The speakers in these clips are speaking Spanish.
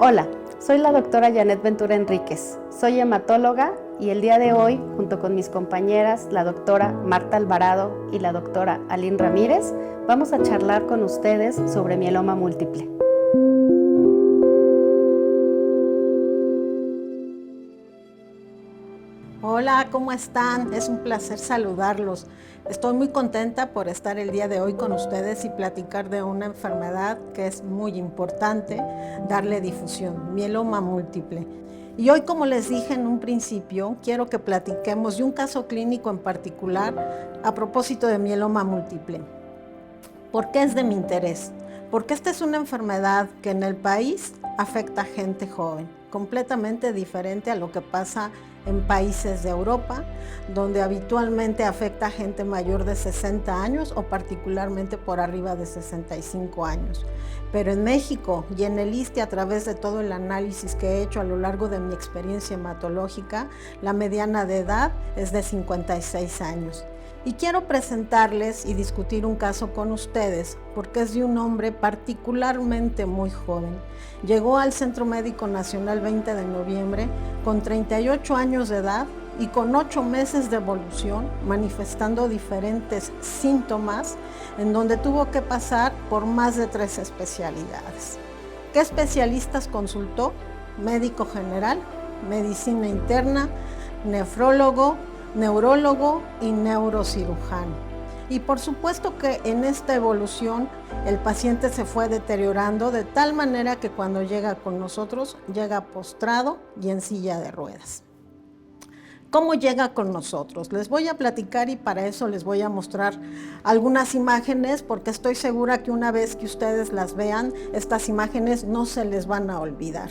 Hola, soy la doctora Janet Ventura Enríquez. Soy hematóloga y el día de hoy, junto con mis compañeras, la doctora Marta Alvarado y la doctora Aline Ramírez, vamos a charlar con ustedes sobre mieloma múltiple. Hola, ¿cómo están? Es un placer saludarlos. Estoy muy contenta por estar el día de hoy con ustedes y platicar de una enfermedad que es muy importante darle difusión, mieloma múltiple. Y hoy, como les dije en un principio, quiero que platiquemos de un caso clínico en particular a propósito de mieloma múltiple. ¿Por qué es de mi interés? Porque esta es una enfermedad que en el país afecta a gente joven, completamente diferente a lo que pasa en países de Europa, donde habitualmente afecta a gente mayor de 60 años o particularmente por arriba de 65 años. Pero en México y en el ISSSTE, a través de todo el análisis que he hecho a lo largo de mi experiencia hematológica, la mediana de edad es de 56 años. Y quiero presentarles y discutir un caso con ustedes porque es de un hombre particularmente muy joven. Llegó al Centro Médico Nacional 20 de noviembre con 38 años de edad y con 8 meses de evolución, manifestando diferentes síntomas en donde tuvo que pasar por más de 3 especialidades. ¿Qué especialistas consultó? Médico general, medicina interna, nefrólogo, neurólogo y neurocirujano. Y por supuesto que en esta evolución el paciente se fue deteriorando de tal manera que cuando llega con nosotros llega postrado y en silla de ruedas. ¿Cómo llega con nosotros? Les voy a platicar y para eso les voy a mostrar algunas imágenes porque estoy segura que una vez que ustedes las vean, estas imágenes no se les van a olvidar.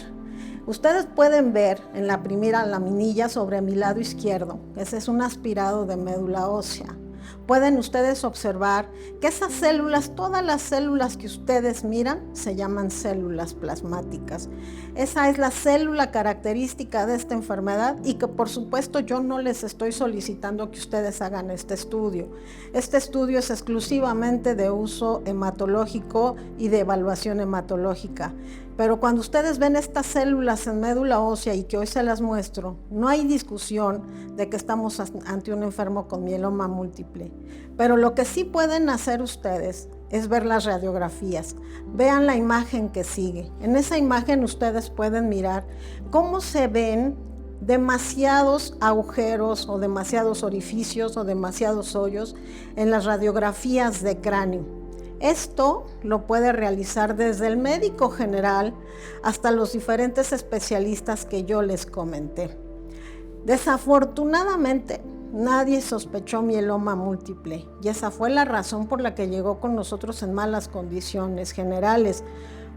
Ustedes pueden ver en la primera laminilla sobre mi lado izquierdo, ese es un aspirado de médula ósea. Pueden ustedes observar que esas células, todas las células que ustedes miran, se llaman células plasmáticas. Esa es la célula característica de esta enfermedad y que por supuesto yo no les estoy solicitando que ustedes hagan este estudio. Este estudio es exclusivamente de uso hematológico y de evaluación hematológica. Pero cuando ustedes ven estas células en médula ósea y que hoy se las muestro, no hay discusión de que estamos ante un enfermo con mieloma múltiple. Pero lo que sí pueden hacer ustedes es ver las radiografías. Vean la imagen que sigue. En esa imagen ustedes pueden mirar cómo se ven demasiados agujeros o demasiados orificios o demasiados hoyos en las radiografías de cráneo. Esto lo puede realizar desde el médico general hasta los diferentes especialistas que yo les comenté. Desafortunadamente, nadie sospechó mieloma múltiple y esa fue la razón por la que llegó con nosotros en malas condiciones generales.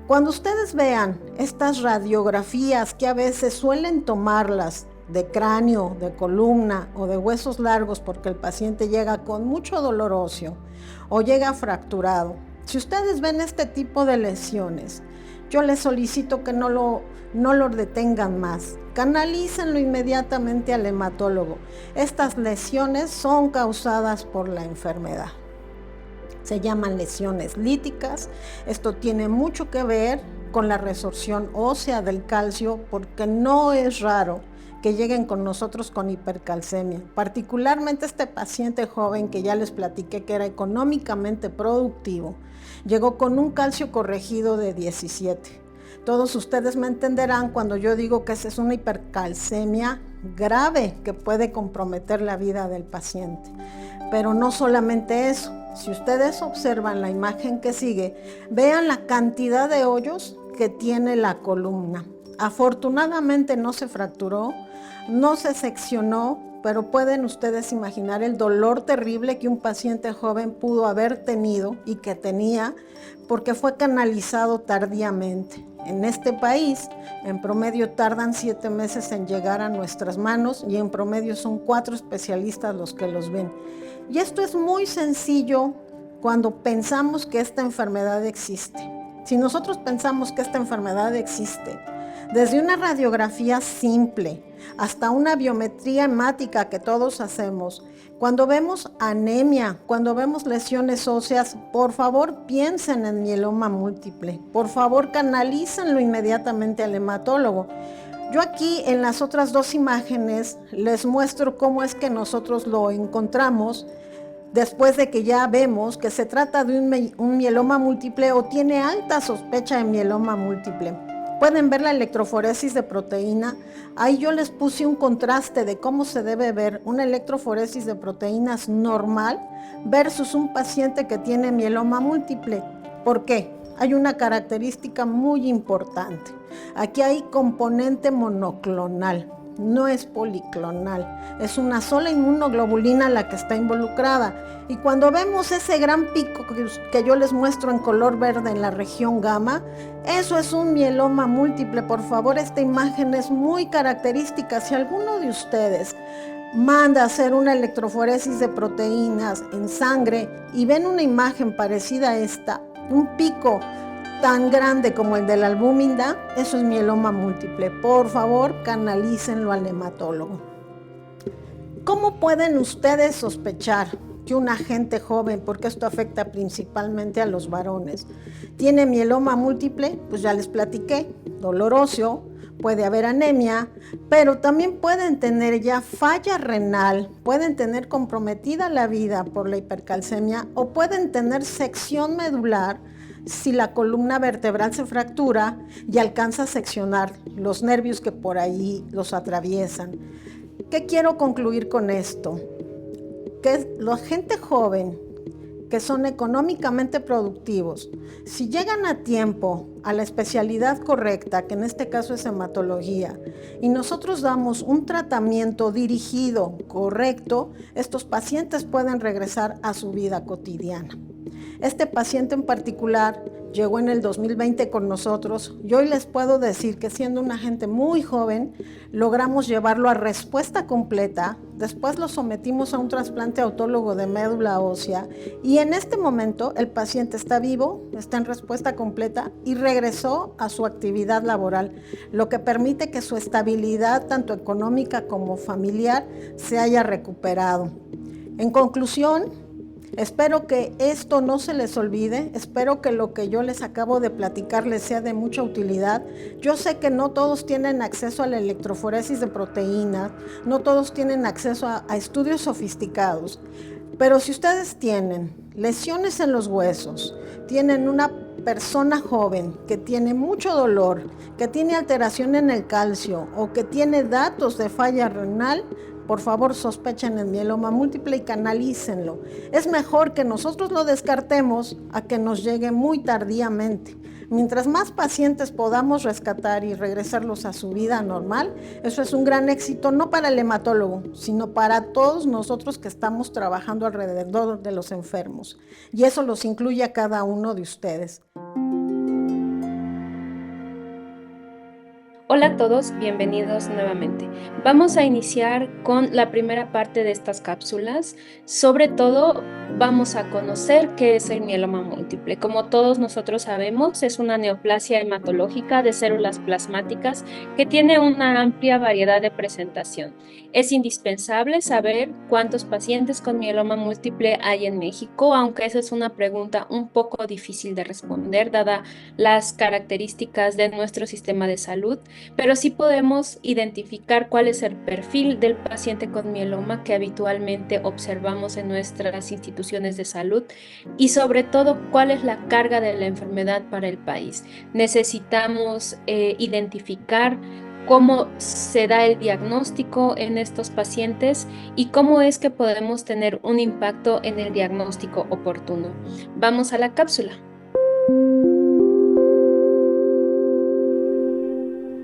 Cuando ustedes vean estas radiografías que a veces suelen tomarlas de cráneo, de columna o de huesos largos porque el paciente llega con mucho dolor óseo o llega fracturado. Si ustedes ven este tipo de lesiones, yo les solicito que no lo detengan más. Canalícenlo inmediatamente al hematólogo. Estas lesiones son causadas por la enfermedad. Se llaman lesiones líticas. Esto tiene mucho que ver con la resorción ósea del calcio porque no es raro que lleguen con nosotros con hipercalcemia. Particularmente este paciente joven que ya les platiqué que era económicamente productivo, llegó con un calcio corregido de 17. Todos ustedes me entenderán cuando yo digo que esa es una hipercalcemia grave que puede comprometer la vida del paciente. Pero no solamente eso. Si ustedes observan la imagen que sigue, vean la cantidad de hoyos que tiene la columna. Afortunadamente no se fracturó, no se seccionó, pero pueden ustedes imaginar el dolor terrible que un paciente joven pudo haber tenido y que tenía porque fue canalizado tardíamente. En este país, en promedio tardan 7 meses en llegar a nuestras manos y en promedio son 4 especialistas los que los ven. Y esto es muy sencillo cuando pensamos que esta enfermedad existe. Si nosotros pensamos que esta enfermedad existe, desde una radiografía simple hasta una biometría hemática que todos hacemos, Cuando vemos anemia, cuando vemos lesiones óseas, por favor piensen en mieloma múltiple. Por favor canalícenlo inmediatamente al hematólogo. Yo aquí en las otras dos imágenes les muestro cómo es que nosotros lo encontramos después de que ya vemos que se trata de un mieloma múltiple o tiene alta sospecha de mieloma múltiple. Pueden ver la electroforesis de proteína. Ahí yo les puse un contraste de cómo se debe ver una electroforesis de proteínas normal versus un paciente que tiene mieloma múltiple. ¿Por qué? Hay una característica muy importante. Aquí hay componente monoclonal, no es policlonal, es una sola inmunoglobulina la que está involucrada. Y cuando vemos ese gran pico que yo les muestro en color verde en la región gamma, eso es un mieloma múltiple. Por favor, esta imagen es muy característica. Si alguno de ustedes manda a hacer una electroforesis de proteínas en sangre y ven una imagen parecida a esta, un pico tan grande como el de la albúmina, eso es mieloma múltiple. Por favor, canalícenlo al hematólogo. ¿Cómo pueden ustedes sospechar que una gente joven, porque esto afecta principalmente a los varones, tiene mieloma múltiple? Pues ya les platiqué, dolor óseo, puede haber anemia, pero también pueden tener ya falla renal, pueden tener comprometida la vida por la hipercalcemia o pueden tener sección medular si la columna vertebral se fractura y alcanza a seccionar los nervios que por ahí los atraviesan. ¿Qué quiero concluir con esto? Que la gente joven que son económicamente productivos, si llegan a tiempo a la especialidad correcta, que en este caso es hematología, y nosotros damos un tratamiento dirigido, correcto, estos pacientes pueden regresar a su vida cotidiana. Este paciente en particular llegó en el 2020 con nosotros y hoy les puedo decir que siendo una gente muy joven, logramos llevarlo a respuesta completa, después lo sometimos a un trasplante autólogo de médula ósea y en este momento el paciente está vivo, está en respuesta completa y regresó a su actividad laboral, lo que permite que su estabilidad tanto económica como familiar se haya recuperado. En conclusión, espero que esto no se les olvide, espero que lo que yo les acabo de platicar les sea de mucha utilidad. Yo sé que no todos tienen acceso a la electroforesis de proteínas, no todos tienen acceso a estudios sofisticados, pero si ustedes tienen lesiones en los huesos, tienen una persona joven que tiene mucho dolor, que tiene alteración en el calcio o que tiene datos de falla renal, por favor sospechen el mieloma múltiple y canalícenlo. Es mejor que nosotros lo descartemos a que nos llegue muy tardíamente. Mientras más pacientes podamos rescatar y regresarlos a su vida normal, eso es un gran éxito, no para el hematólogo, sino para todos nosotros que estamos trabajando alrededor de los enfermos. Y eso los incluye a cada uno de ustedes. Hola a todos, bienvenidos nuevamente. Vamos a iniciar con la primera parte de estas cápsulas. Sobre todo, vamos a conocer qué es el mieloma múltiple. Como todos nosotros sabemos, es una neoplasia hematológica de células plasmáticas que tiene una amplia variedad de presentación. Es indispensable saber cuántos pacientes con mieloma múltiple hay en México, aunque esa es una pregunta un poco difícil de responder, dada las características de nuestro sistema de salud. Pero sí podemos identificar cuál es el perfil del paciente con mieloma que habitualmente observamos en nuestras instituciones de salud y sobre todo cuál es la carga de la enfermedad para el país. Necesitamos identificar cómo se da el diagnóstico en estos pacientes y cómo es que podemos tener un impacto en el diagnóstico oportuno. Vamos a la cápsula.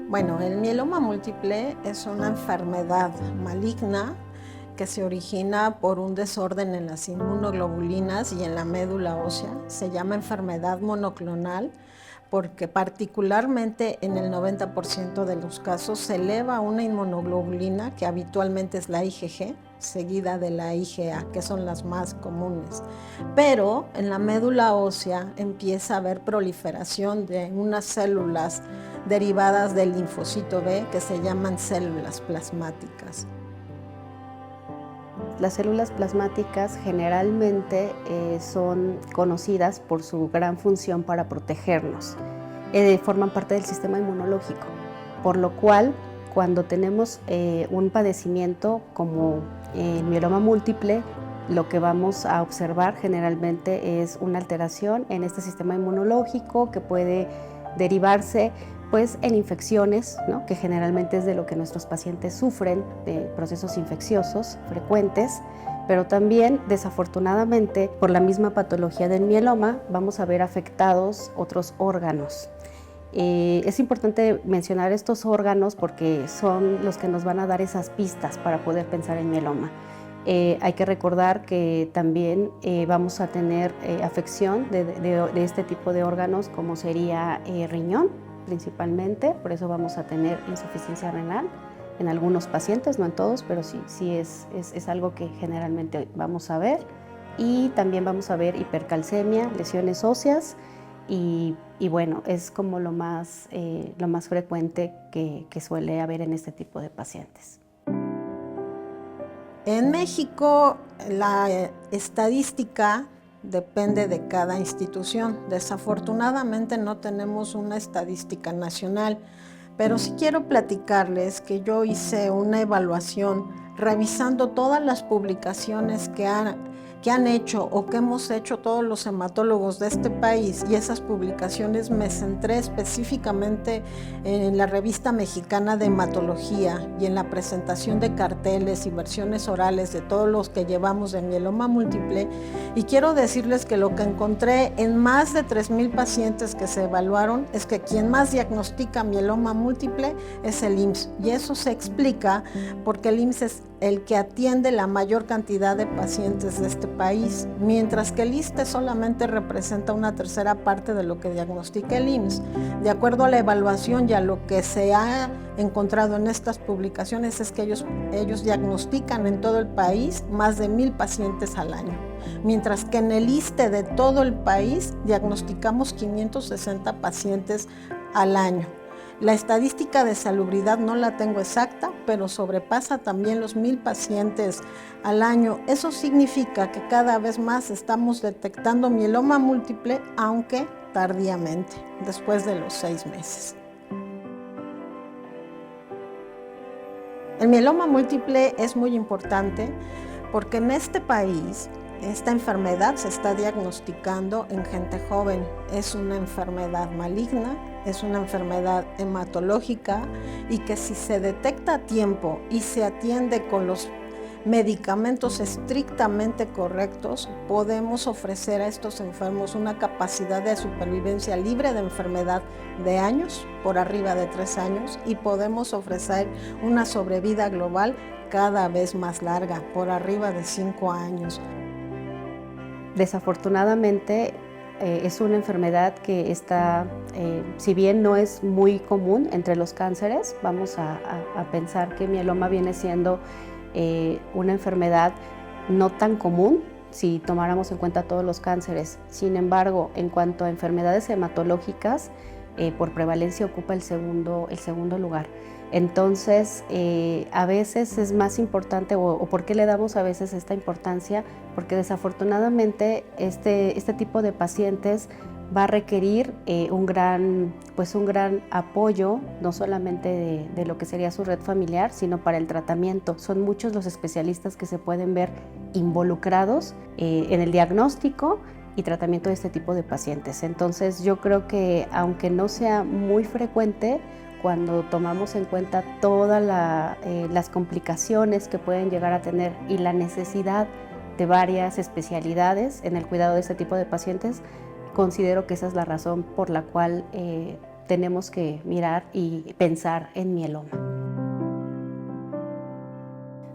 Bueno, el mieloma múltiple es una enfermedad maligna que se origina por un desorden en las inmunoglobulinas y en la médula ósea. Se llama enfermedad monoclonal porque particularmente en el 90% de los casos se eleva una inmunoglobulina que habitualmente es la IgG, seguida de la IgA, que son las más comunes. Pero en la médula ósea empieza a haber proliferación de unas células derivadas del linfocito B que se llaman células plasmáticas. Las células plasmáticas generalmente son conocidas por su gran función para protegernos. Forman parte del sistema inmunológico, por lo cual cuando tenemos un padecimiento como mieloma múltiple, lo que vamos a observar generalmente es una alteración en este sistema inmunológico que puede derivarse pues, en infecciones, ¿no? Que generalmente es de lo que nuestros pacientes sufren, de procesos infecciosos frecuentes, pero también desafortunadamente por la misma patología del mieloma vamos a ver afectados otros órganos. Es importante mencionar estos órganos porque son los que nos van a dar esas pistas para poder pensar en mieloma. Hay que recordar que también vamos a tener afección de este tipo de órganos, como sería riñón principalmente, por eso vamos a tener insuficiencia renal en algunos pacientes, no en todos, pero sí es algo que generalmente vamos a ver. Y también vamos a ver hipercalcemia, lesiones óseas y bueno, es como lo más frecuente que suele haber en este tipo de pacientes. En México, la estadística depende de cada institución. Desafortunadamente no tenemos una estadística nacional, pero sí quiero platicarles que yo hice una evaluación revisando todas las publicaciones que han hecho o que hemos hecho todos los hematólogos de este país, y esas publicaciones me centré específicamente en la Revista Mexicana de Hematología y en la presentación de carteles y versiones orales de todos los que llevamos de mieloma múltiple, y quiero decirles que lo que encontré en más de 3,000 pacientes que se evaluaron es que quien más diagnostica mieloma múltiple es el IMSS, y eso se explica porque el IMSS es el que atiende la mayor cantidad de pacientes de este país, mientras que el ISSSTE solamente representa una tercera parte de lo que diagnostica el IMSS. De acuerdo a la evaluación y a lo que se ha encontrado en estas publicaciones es que ellos diagnostican en todo el país más de 1,000 pacientes al año, mientras que en el ISSSTE de todo el país diagnosticamos 560 pacientes al año. La estadística de salubridad no la tengo exacta, pero sobrepasa también los 1,000 pacientes al año. Eso significa que cada vez más estamos detectando mieloma múltiple, aunque tardíamente, después de los 6 meses. El mieloma múltiple es muy importante porque en este país esta enfermedad se está diagnosticando en gente joven. Es una enfermedad maligna, es una enfermedad hematológica, y que si se detecta a tiempo y se atiende con los medicamentos estrictamente correctos, podemos ofrecer a estos enfermos una capacidad de supervivencia libre de enfermedad de años, por arriba de 3 años, y podemos ofrecer una sobrevida global cada vez más larga, por arriba de 5 años. Desafortunadamente es una enfermedad que está, si bien no es muy común entre los cánceres, vamos a pensar que mieloma viene siendo una enfermedad no tan común si tomáramos en cuenta todos los cánceres. Sin embargo, en cuanto a enfermedades hematológicas, por prevalencia ocupa el segundo lugar. Entonces, a veces es más importante, o ¿por qué le damos a veces esta importancia? Porque desafortunadamente este tipo de pacientes va a requerir un gran apoyo, no solamente de lo que sería su red familiar, sino para el tratamiento. Son muchos los especialistas que se pueden ver involucrados en el diagnóstico y tratamiento de este tipo de pacientes. Entonces, yo creo que aunque no sea muy frecuente, cuando tomamos en cuenta todas las complicaciones que pueden llegar a tener y la necesidad de varias especialidades en el cuidado de este tipo de pacientes, considero que esa es la razón por la cual tenemos que mirar y pensar en mieloma.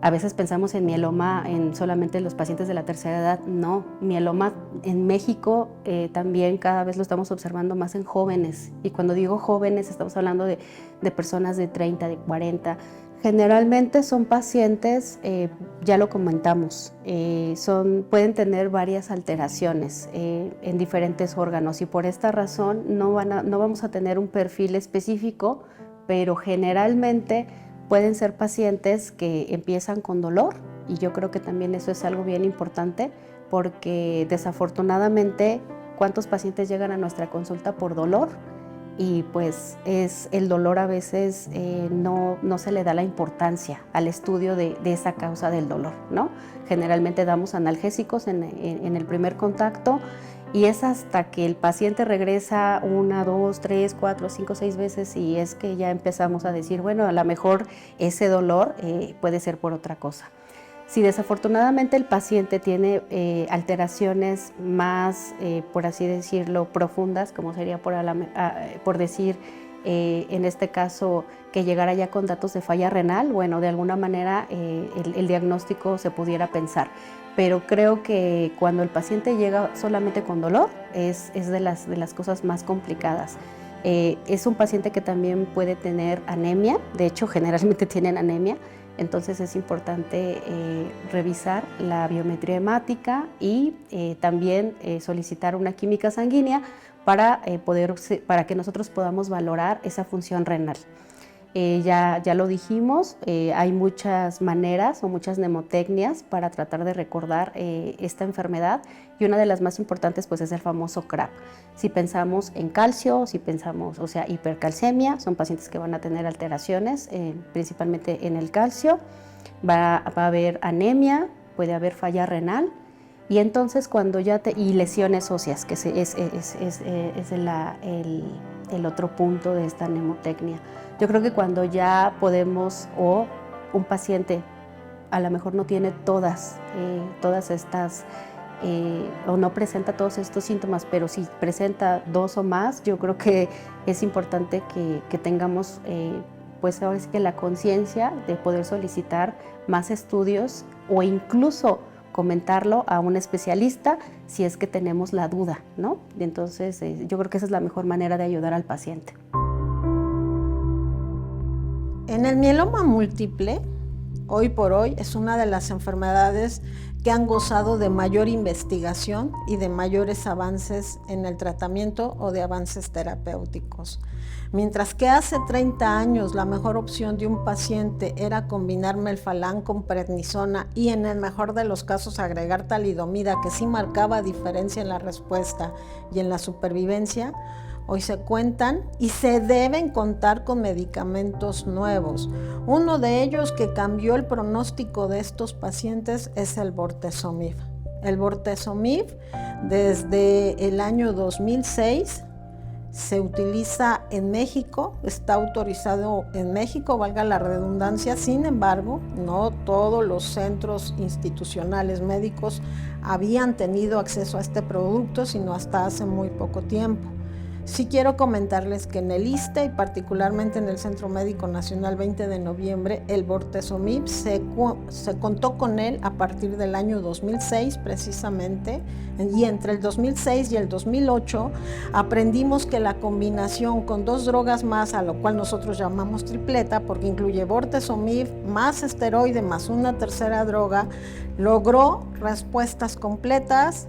A veces pensamos en mieloma en solamente los pacientes de la tercera edad. No, mieloma en México también cada vez lo estamos observando más en jóvenes. Y cuando digo jóvenes estamos hablando de personas de 30, de 40. Generalmente son pacientes, ya lo comentamos, pueden tener varias alteraciones en diferentes órganos, y por esta razón no vamos a tener un perfil específico, pero generalmente pueden ser pacientes que empiezan con dolor Y yo creo que también eso es algo bien importante porque desafortunadamente, ¿cuántos pacientes llegan a nuestra consulta por dolor? Y pues el dolor a veces no se le da la importancia al estudio de esa causa del dolor, ¿no? Generalmente damos analgésicos en el primer contacto y es hasta que el paciente regresa 1, 2, 3, 4, 5, 6 veces y es que ya empezamos a decir, bueno, a lo mejor ese dolor puede ser por otra cosa. Si desafortunadamente el paciente tiene alteraciones más, por así decirlo, profundas, como sería por decir, en este caso, que llegara ya con datos de falla renal, bueno, de alguna manera el diagnóstico se pudiera pensar. Pero creo que cuando el paciente llega solamente con dolor, es de las cosas más complicadas. Es un paciente que también puede tener anemia, de hecho generalmente tienen anemia, entonces es importante revisar la biometría hemática y también solicitar una química sanguínea para que nosotros podamos valorar esa función renal. Ya lo dijimos, hay muchas maneras o muchas mnemotecnias para tratar de recordar esta enfermedad y una de las más importantes pues es el famoso CRAP. Si pensamos en calcio, si pensamos, hipercalcemia, son pacientes que van a tener alteraciones, principalmente en el calcio, va a haber anemia, puede haber falla renal y entonces cuando y lesiones óseas, que es el otro punto de esta mnemotecnia. Yo creo que cuando ya podemos o un paciente a lo mejor no tiene todas estas o no presenta todos estos síntomas, pero si presenta 2 o más, yo creo que es importante que tengamos pues ahora sí que la conciencia de poder solicitar más estudios o incluso comentarlo a un especialista si es que tenemos la duda, ¿no? Entonces yo creo que esa es la mejor manera de ayudar al paciente. En el mieloma múltiple, hoy por hoy, es una de las enfermedades que han gozado de mayor investigación y de mayores avances en el tratamiento o de avances terapéuticos. Mientras que hace 30 años la mejor opción de un paciente era combinar melfalán con prednisona y en el mejor de los casos agregar talidomida, que sí marcaba diferencia en la respuesta y en la supervivencia, hoy se cuentan y se deben contar con medicamentos nuevos. Uno de ellos que cambió el pronóstico de estos pacientes es el bortezomib. El bortezomib desde el año 2006 se utiliza en México, está autorizado en México, valga la redundancia. Sin embargo, no todos los centros institucionales médicos habían tenido acceso a este producto, sino hasta hace muy poco tiempo. Sí quiero comentarles que en el ISSSTE y particularmente en el Centro Médico Nacional 20 de noviembre, el bortezomib se contó con él a partir del año 2006 precisamente, y entre el 2006 y el 2008 aprendimos que la combinación con 2 drogas más, a lo cual nosotros llamamos tripleta, porque incluye bortezomib más esteroide más una tercera droga, logró respuestas completas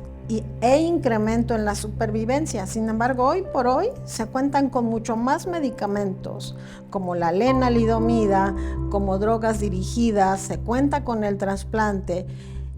e incremento en la supervivencia. Sin embargo, hoy por hoy se cuentan con mucho más medicamentos, como la lenalidomida, como drogas dirigidas, se cuenta con el trasplante.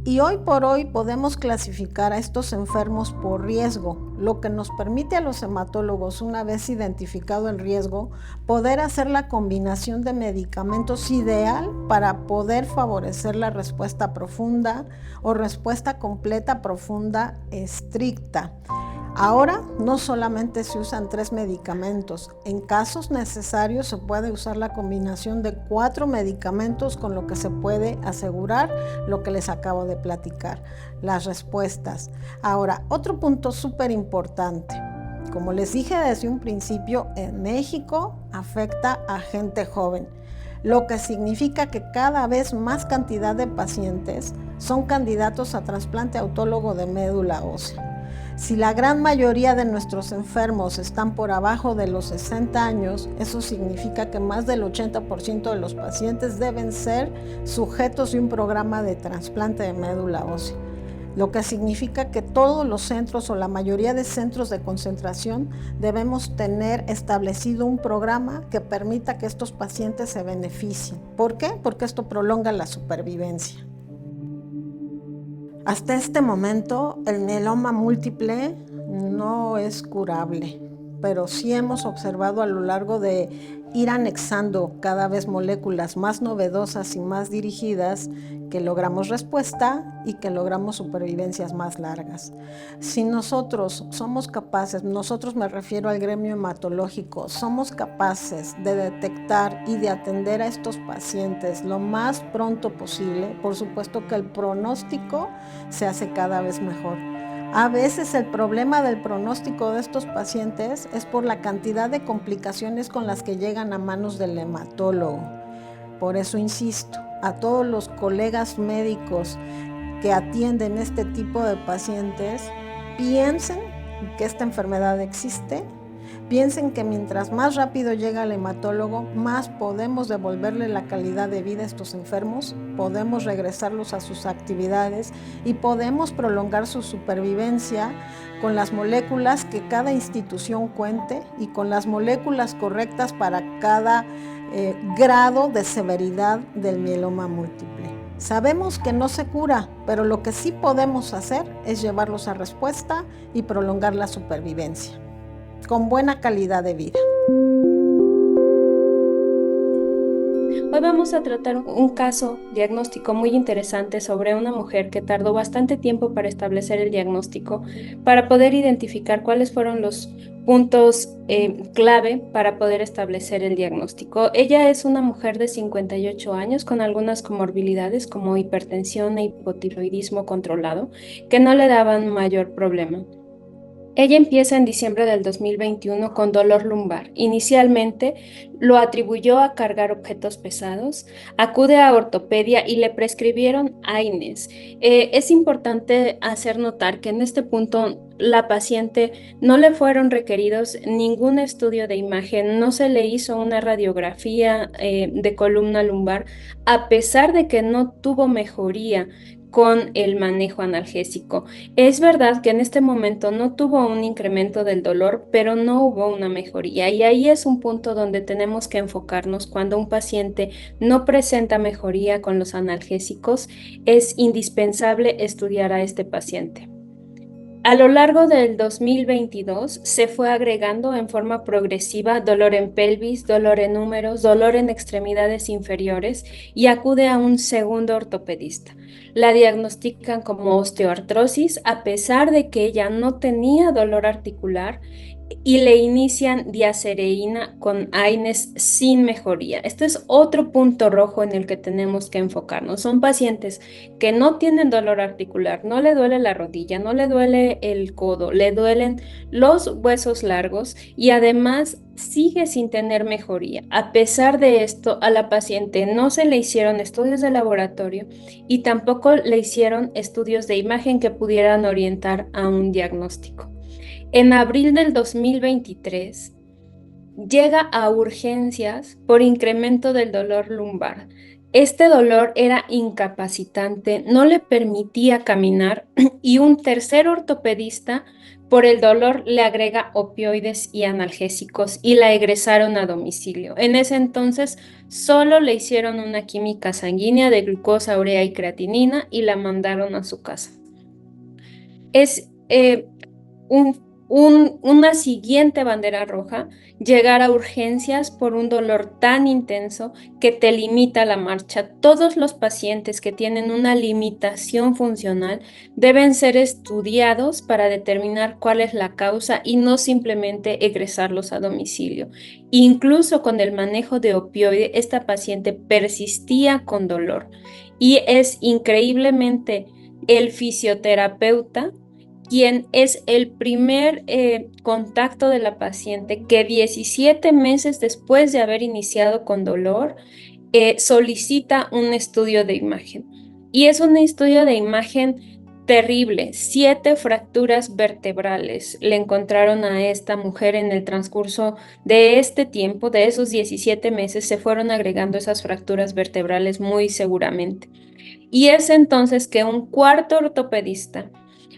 Y hoy por hoy podemos clasificar a estos enfermos por riesgo, lo que nos permite a los hematólogos, una vez identificado el riesgo, poder hacer la combinación de medicamentos ideal para poder favorecer la respuesta profunda o respuesta completa, profunda, estricta. Ahora no solamente se usan 3 medicamentos, en casos necesarios se puede usar la combinación de 4 medicamentos, con lo que se puede asegurar lo que les acabo de platicar, las respuestas. Ahora, otro punto súper importante. Como les dije desde un principio, en México afecta a gente joven, lo que significa que cada vez más cantidad de pacientes son candidatos a trasplante autólogo de médula ósea. Si la gran mayoría de nuestros enfermos están por abajo de los 60 años, eso significa que más del 80% de los pacientes deben ser sujetos de un programa de trasplante de médula ósea, lo que significa que todos los centros o la mayoría de centros de concentración debemos tener establecido un programa que permita que estos pacientes se beneficien. ¿Por qué? Porque esto prolonga la supervivencia. Hasta este momento, el mieloma múltiple no es curable, pero sí hemos observado a lo largo de ir anexando cada vez moléculas más novedosas y más dirigidas que logramos respuesta y que logramos supervivencias más largas. Si nosotros somos capaces, nosotros me refiero al gremio hematológico, somos capaces de detectar y de atender a estos pacientes lo más pronto posible, por supuesto que el pronóstico se hace cada vez mejor. A veces el problema del pronóstico de estos pacientes es por la cantidad de complicaciones con las que llegan a manos del hematólogo. Por eso insisto, a todos los colegas médicos que atienden este tipo de pacientes, piensen que esta enfermedad existe, piensen que mientras más rápido llega el hematólogo, más podemos devolverle la calidad de vida a estos enfermos, podemos regresarlos a sus actividades y podemos prolongar su supervivencia con las moléculas que cada institución cuente y con las moléculas correctas para cada grado de severidad del mieloma múltiple. Sabemos que no se cura, pero lo que sí podemos hacer es llevarlos a respuesta y prolongar la supervivencia con buena calidad de vida. Hoy vamos a tratar un caso diagnóstico muy interesante sobre una mujer que tardó bastante tiempo para establecer el diagnóstico, para poder identificar cuáles fueron los puntos clave para poder establecer el diagnóstico. Ella es una mujer de 58 años con algunas comorbilidades como hipertensión e hipotiroidismo controlado, que no le daban mayor problema. Ella empieza en diciembre del 2021 con dolor lumbar. Inicialmente lo atribuyó a cargar objetos pesados, acude a ortopedia y le prescribieron AINES. Es importante hacer notar que en este punto la paciente no le fueron requeridos ningún estudio de imagen, no se le hizo una radiografía de columna lumbar, a pesar de que no tuvo mejoría con el manejo analgésico. Es verdad que en este momento no tuvo un incremento del dolor, pero no hubo una mejoría. Y ahí es un punto donde tenemos que enfocarnos cuando un paciente no presenta mejoría con los analgésicos. Es indispensable estudiar a este paciente. A lo largo del 2022 se fue agregando en forma progresiva dolor en pelvis, dolor en húmeros, dolor en extremidades inferiores y acude a un segundo ortopedista. La diagnostican como osteoartrosis a pesar de que ella no tenía dolor articular y le inician diacereína con AINES sin mejoría. Este es otro punto rojo en el que tenemos que enfocarnos. Son pacientes que no tienen dolor articular, no le duele la rodilla, no le duele el codo, le duelen los huesos largos y además sigue sin tener mejoría. A pesar de esto, a la paciente no se le hicieron estudios de laboratorio y tampoco le hicieron estudios de imagen que pudieran orientar a un diagnóstico. En abril del 2023, llega a urgencias por incremento del dolor lumbar. Este dolor era incapacitante, no le permitía caminar y un tercer ortopedista por el dolor le agrega opioides y analgésicos y la egresaron a domicilio. En ese entonces solo le hicieron una química sanguínea de glucosa, urea y creatinina y la mandaron a su casa. Es una siguiente bandera roja, llegar a urgencias por un dolor tan intenso que te limita la marcha. Todos los pacientes que tienen una limitación funcional deben ser estudiados para determinar cuál es la causa y no simplemente egresarlos a domicilio. Incluso con el manejo de opioide, esta paciente persistía con dolor y es increíblemente el fisioterapeuta quien es el primer contacto de la paciente que 17 meses después de haber iniciado con dolor solicita un estudio de imagen. Y es un estudio de imagen terrible, 7 fracturas vertebrales le encontraron a esta mujer en el transcurso de este tiempo, de esos 17 meses se fueron agregando esas fracturas vertebrales muy seguramente. Y es entonces que un cuarto ortopedista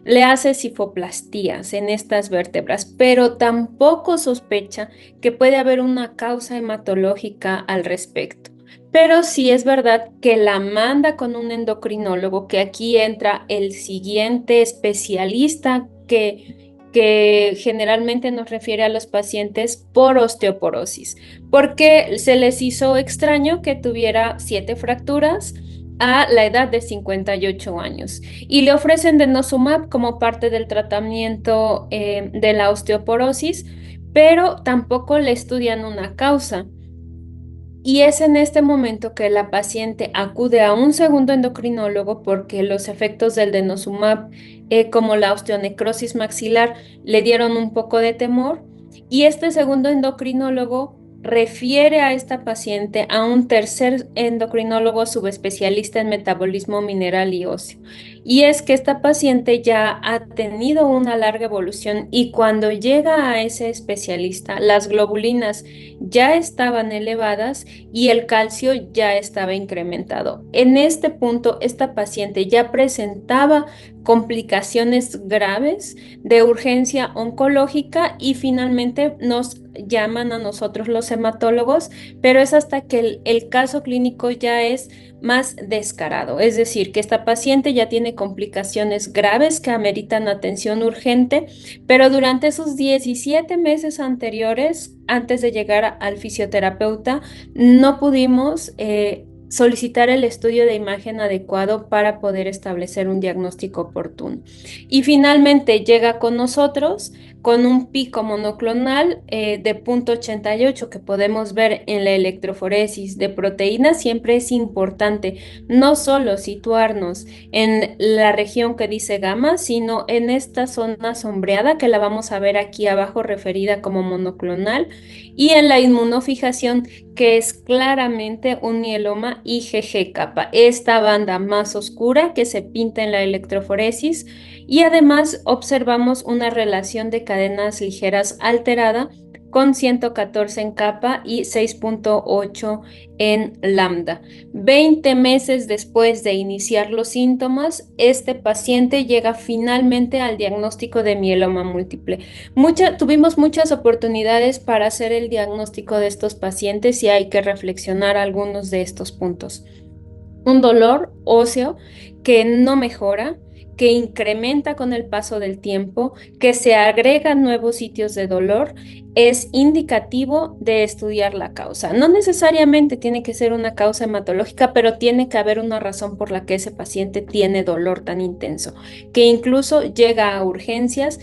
le hace cifoplastías en estas vértebras, pero tampoco sospecha que puede haber una causa hematológica al respecto. pero sí es verdad que la manda con un endocrinólogo, que aquí entra el siguiente especialista que generalmente nos refiere a los pacientes por osteoporosis, porque se les hizo extraño que tuviera 7 fracturas a la edad de 58 años y le ofrecen denosumab como parte del tratamiento de la osteoporosis, pero tampoco le estudian una causa. Y es en este momento que la paciente acude a un segundo endocrinólogo porque los efectos del denosumab, como la osteonecrosis maxilar, le dieron un poco de temor. Y este segundo endocrinólogo refiere a esta paciente a un tercer endocrinólogo subespecialista en metabolismo mineral y óseo. Y es que esta paciente ya ha tenido una larga evolución y cuando llega a ese especialista, las globulinas ya estaban elevadas y el calcio ya estaba incrementado. En este punto, esta paciente ya presentaba complicaciones graves de urgencia oncológica y finalmente nos llaman a nosotros los hematólogos, pero es hasta que el caso clínico ya es más descarado, es decir, que esta paciente ya tiene complicaciones graves que ameritan atención urgente, pero durante esos 17 meses anteriores, antes de llegar al fisioterapeuta, no pudimos solicitar el estudio de imagen adecuado para poder establecer un diagnóstico oportuno. Y finalmente llega con nosotros con un pico monoclonal de 0.88 que podemos ver en la electroforesis de proteínas. Siempre es importante no solo situarnos en la región que dice gamma, sino en esta zona sombreada que la vamos a ver aquí abajo referida como monoclonal, y en la inmunofijación que es claramente un mieloma IgG capa, esta banda más oscura que se pinta en la electroforesis, y además observamos una relación de cadenas ligeras alterada con 114 en capa y 6.8 en lambda. 20 meses después de iniciar los síntomas, este paciente llega finalmente al diagnóstico de mieloma múltiple. Tuvimos muchas oportunidades para hacer el diagnóstico de estos pacientes y hay que reflexionar algunos de estos puntos. Un dolor óseo que no mejora, que incrementa con el paso del tiempo, que se agregan nuevos sitios de dolor, es indicativo de estudiar la causa. No necesariamente tiene que ser una causa hematológica, pero tiene que haber una razón por la que ese paciente tiene dolor tan intenso, que incluso llega a urgencias.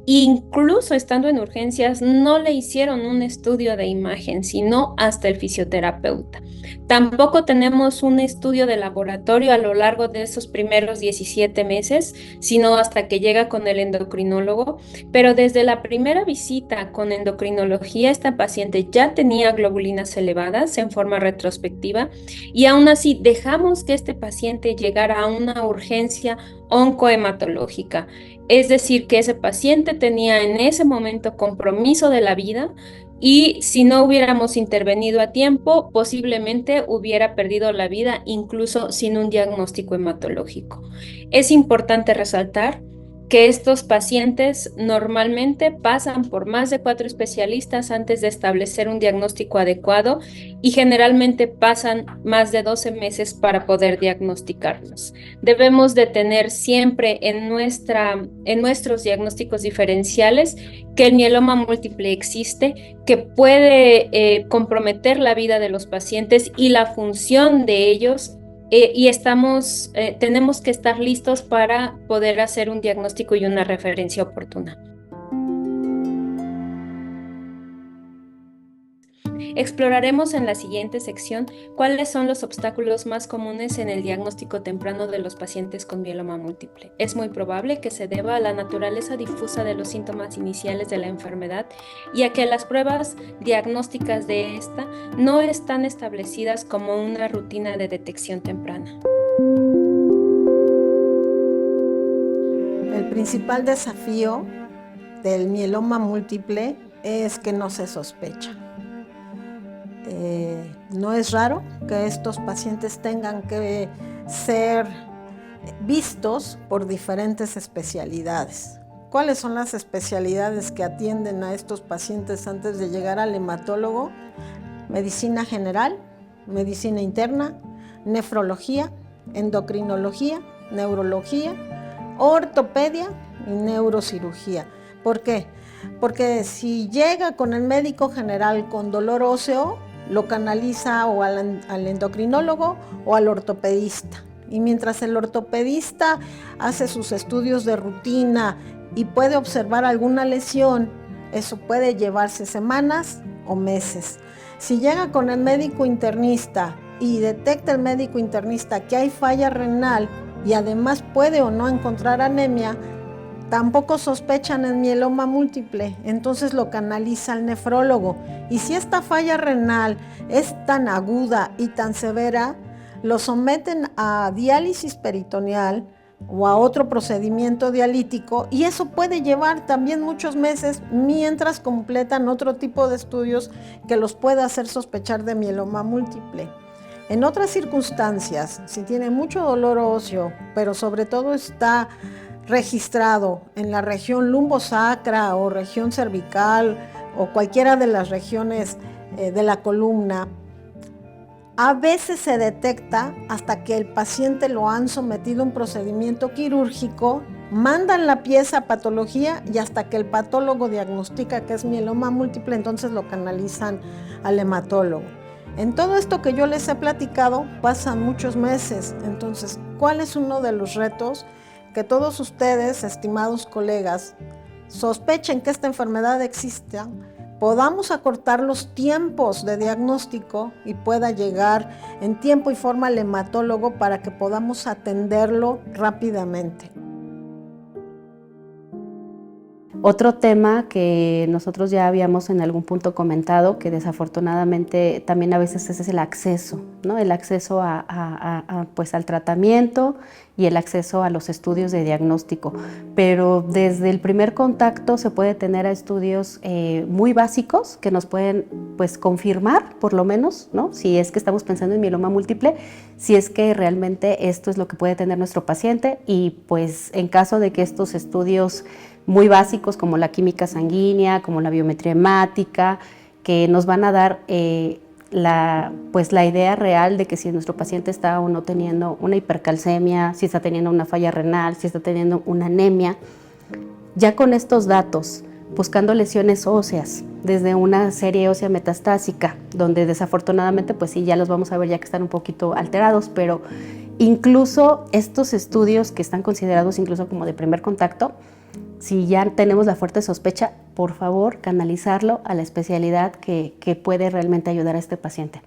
Incluso estando en urgencias, no le hicieron un estudio de imagen, sino hasta el fisioterapeuta. Tampoco tenemos un estudio de laboratorio a lo largo de esos primeros 17 meses, sino hasta que llega con el endocrinólogo. Pero desde la primera visita con endocrinología, esta paciente ya tenía globulinas elevadas en forma retrospectiva y aún así dejamos que este paciente llegara a una urgencia oncohematológica. Es decir, que ese paciente tenía en ese momento compromiso de la vida y si no hubiéramos intervenido a tiempo, posiblemente hubiera perdido la vida incluso sin un diagnóstico hematológico. Es importante resaltar que estos pacientes normalmente pasan por más de 4 especialistas antes de establecer un diagnóstico adecuado y generalmente pasan más de 12 meses para poder diagnosticarlos. Debemos de tener siempre en nuestros diagnósticos diferenciales que el mieloma múltiple existe, que puede comprometer la vida de los pacientes y la función de ellos. Y tenemos que estar listos para poder hacer un diagnóstico y una referencia oportuna. Exploraremos en la siguiente sección cuáles son los obstáculos más comunes en el diagnóstico temprano de los pacientes con mieloma múltiple. Es muy probable que se deba a la naturaleza difusa de los síntomas iniciales de la enfermedad y a que las pruebas diagnósticas de esta no están establecidas como una rutina de detección temprana. El principal desafío del mieloma múltiple es que no se sospecha. No es raro que estos pacientes tengan que ser vistos por diferentes especialidades. ¿Cuáles son las especialidades que atienden a estos pacientes antes de llegar al hematólogo? Medicina general, medicina interna, nefrología, endocrinología, neurología, ortopedia y neurocirugía. ¿Por qué? Porque si llega con el médico general con dolor óseo, lo canaliza o al endocrinólogo o al ortopedista. Y mientras el ortopedista hace sus estudios de rutina y puede observar alguna lesión, eso puede llevarse semanas o meses. Si llega con el médico internista y detecta el médico internista que hay falla renal y además puede o no encontrar anemia, tampoco sospechan en mieloma múltiple, entonces lo canaliza al nefrólogo. Y si esta falla renal es tan aguda y tan severa, lo someten a diálisis peritoneal o a otro procedimiento dialítico, y eso puede llevar también muchos meses mientras completan otro tipo de estudios que los pueda hacer sospechar de mieloma múltiple. En otras circunstancias, si tiene mucho dolor óseo, pero sobre todo está registrado en la región lumbosacra o región cervical o cualquiera de las regiones de la columna, a veces se detecta hasta que el paciente lo han sometido a un procedimiento quirúrgico, mandan la pieza a patología y hasta que el patólogo diagnostica que es mieloma múltiple, entonces lo canalizan al hematólogo. En todo esto que yo les he platicado pasan muchos meses. Entonces, ¿cuál es uno de los retos? Que todos ustedes, estimados colegas, sospechen que esta enfermedad exista, podamos acortar los tiempos de diagnóstico y pueda llegar en tiempo y forma al hematólogo para que podamos atenderlo rápidamente. Otro tema que nosotros ya habíamos en algún punto comentado, que desafortunadamente también a veces es el acceso, ¿no? El acceso pues al tratamiento y el acceso a los estudios de diagnóstico. Pero desde el primer contacto se puede tener a estudios muy básicos que nos pueden pues confirmar, por lo menos, ¿no? Si es que estamos pensando en mieloma múltiple, si es que realmente esto es lo que puede tener nuestro paciente, y pues en caso de que estos estudios muy básicos como la química sanguínea, como la biometría hemática, que nos van a dar la idea real de que si nuestro paciente está o no teniendo una hipercalcemia, si está teniendo una falla renal, si está teniendo una anemia. Ya con estos datos, buscando lesiones óseas, desde una serie ósea metastásica, donde desafortunadamente pues sí, ya los vamos a ver ya que están un poquito alterados, pero incluso estos estudios que están considerados incluso como de primer contacto, si ya tenemos la fuerte sospecha, por favor, canalizarlo a la especialidad que puede realmente ayudar a este paciente.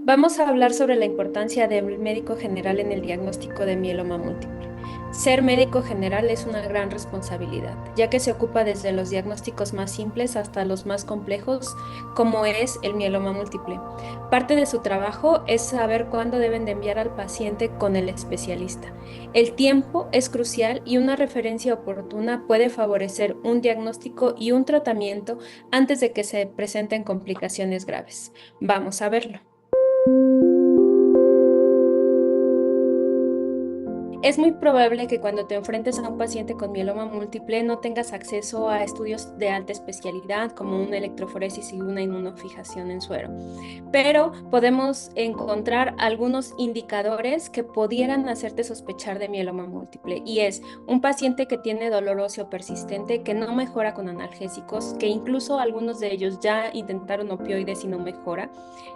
Vamos a hablar sobre la importancia del médico general en el diagnóstico de mieloma múltiple. Ser médico general es una gran responsabilidad, ya que se ocupa desde los diagnósticos más simples hasta los más complejos, como es el mieloma múltiple. Parte de su trabajo es saber cuándo deben de enviar al paciente con el especialista. El tiempo es crucial y una referencia oportuna puede favorecer un diagnóstico y un tratamiento antes de que se presenten complicaciones graves. Vamos a verlo. Es muy probable que cuando te enfrentes a un paciente con mieloma múltiple no tengas acceso a estudios de alta especialidad como una electroforesis y una inmunofijación en suero, pero podemos encontrar algunos indicadores que pudieran hacerte sospechar de mieloma múltiple, y es un paciente que tiene dolor óseo persistente, que no mejora con analgésicos, que incluso algunos de ellos ya intentaron opioides y no mejora.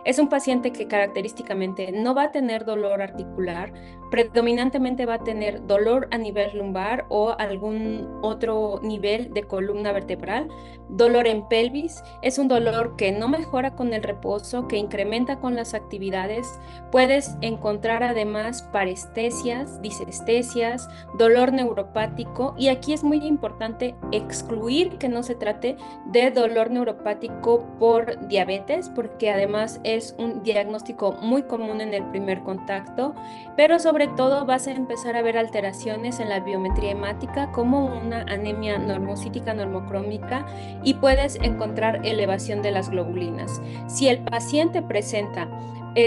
Es un paciente que característicamente no va a tener dolor articular, predominantemente va a tener dolor a nivel lumbar o algún otro nivel de columna vertebral, dolor en pelvis, es un dolor que no mejora con el reposo, que incrementa con las actividades. Puedes encontrar además parestesias, disestesias, dolor neuropático, y aquí es muy importante excluir que no se trate de dolor neuropático por diabetes, porque además es un diagnóstico muy común en el primer contacto, pero sobre todo vas a empezar a ver alteraciones en la biometría hemática como una anemia normocítica normocrómica, y puedes encontrar elevación de las globulinas. Si el paciente presenta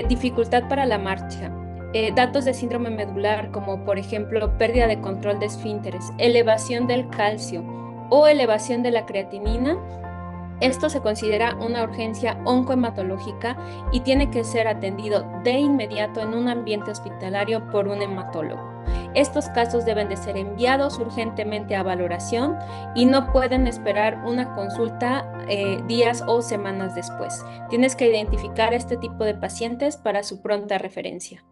dificultad para la marcha, datos de síndrome medular como por ejemplo pérdida de control de esfínteres, elevación del calcio o elevación de la creatinina, Esto se considera una urgencia oncohematológica y tiene que ser atendido de inmediato en un ambiente hospitalario por un hematólogo. Estos casos deben de ser enviados urgentemente a valoración y no pueden esperar una consulta días o semanas después. Tienes que identificar este tipo de pacientes para su pronta referencia.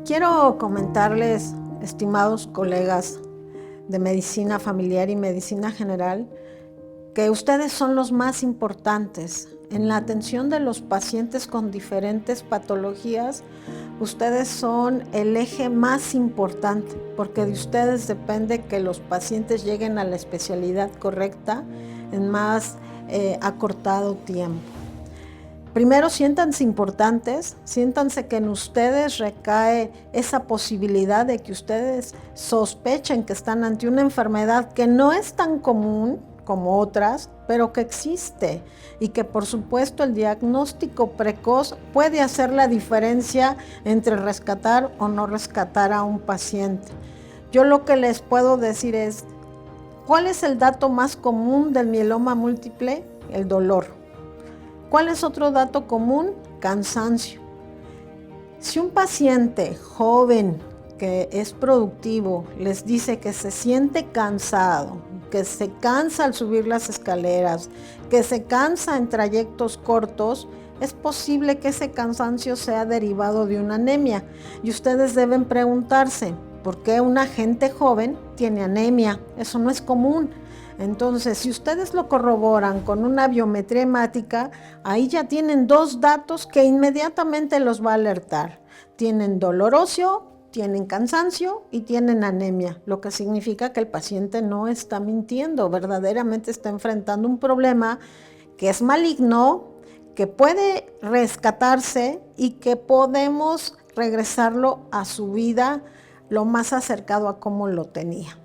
Quiero comentarles, estimados colegas de medicina familiar y medicina general, que ustedes son los más importantes en la atención de los pacientes con diferentes patologías. Ustedes son el eje más importante, porque de ustedes depende que los pacientes lleguen a la especialidad correcta en más acortado tiempo. Primero, siéntanse importantes, siéntanse que en ustedes recae esa posibilidad de que ustedes sospechen que están ante una enfermedad que no es tan común como otras, pero que existe y que por supuesto el diagnóstico precoz puede hacer la diferencia entre rescatar o no rescatar a un paciente. Yo lo que les puedo decir es, ¿cuál es el dato más común del mieloma múltiple? El dolor. ¿Cuál es otro dato común? Cansancio. Si un paciente joven que es productivo les dice que se siente cansado, que se cansa al subir las escaleras, que se cansa en trayectos cortos, es posible que ese cansancio sea derivado de una anemia. Y ustedes deben preguntarse, ¿por qué una gente joven tiene anemia? Eso no es común. Entonces, si ustedes lo corroboran con una biometría hemática, ahí ya tienen dos datos que inmediatamente los va a alertar. Tienen dolor óseo, tienen cansancio y tienen anemia, lo que significa que el paciente no está mintiendo, verdaderamente está enfrentando un problema que es maligno, que puede rescatarse y que podemos regresarlo a su vida lo más acercado a como lo tenía.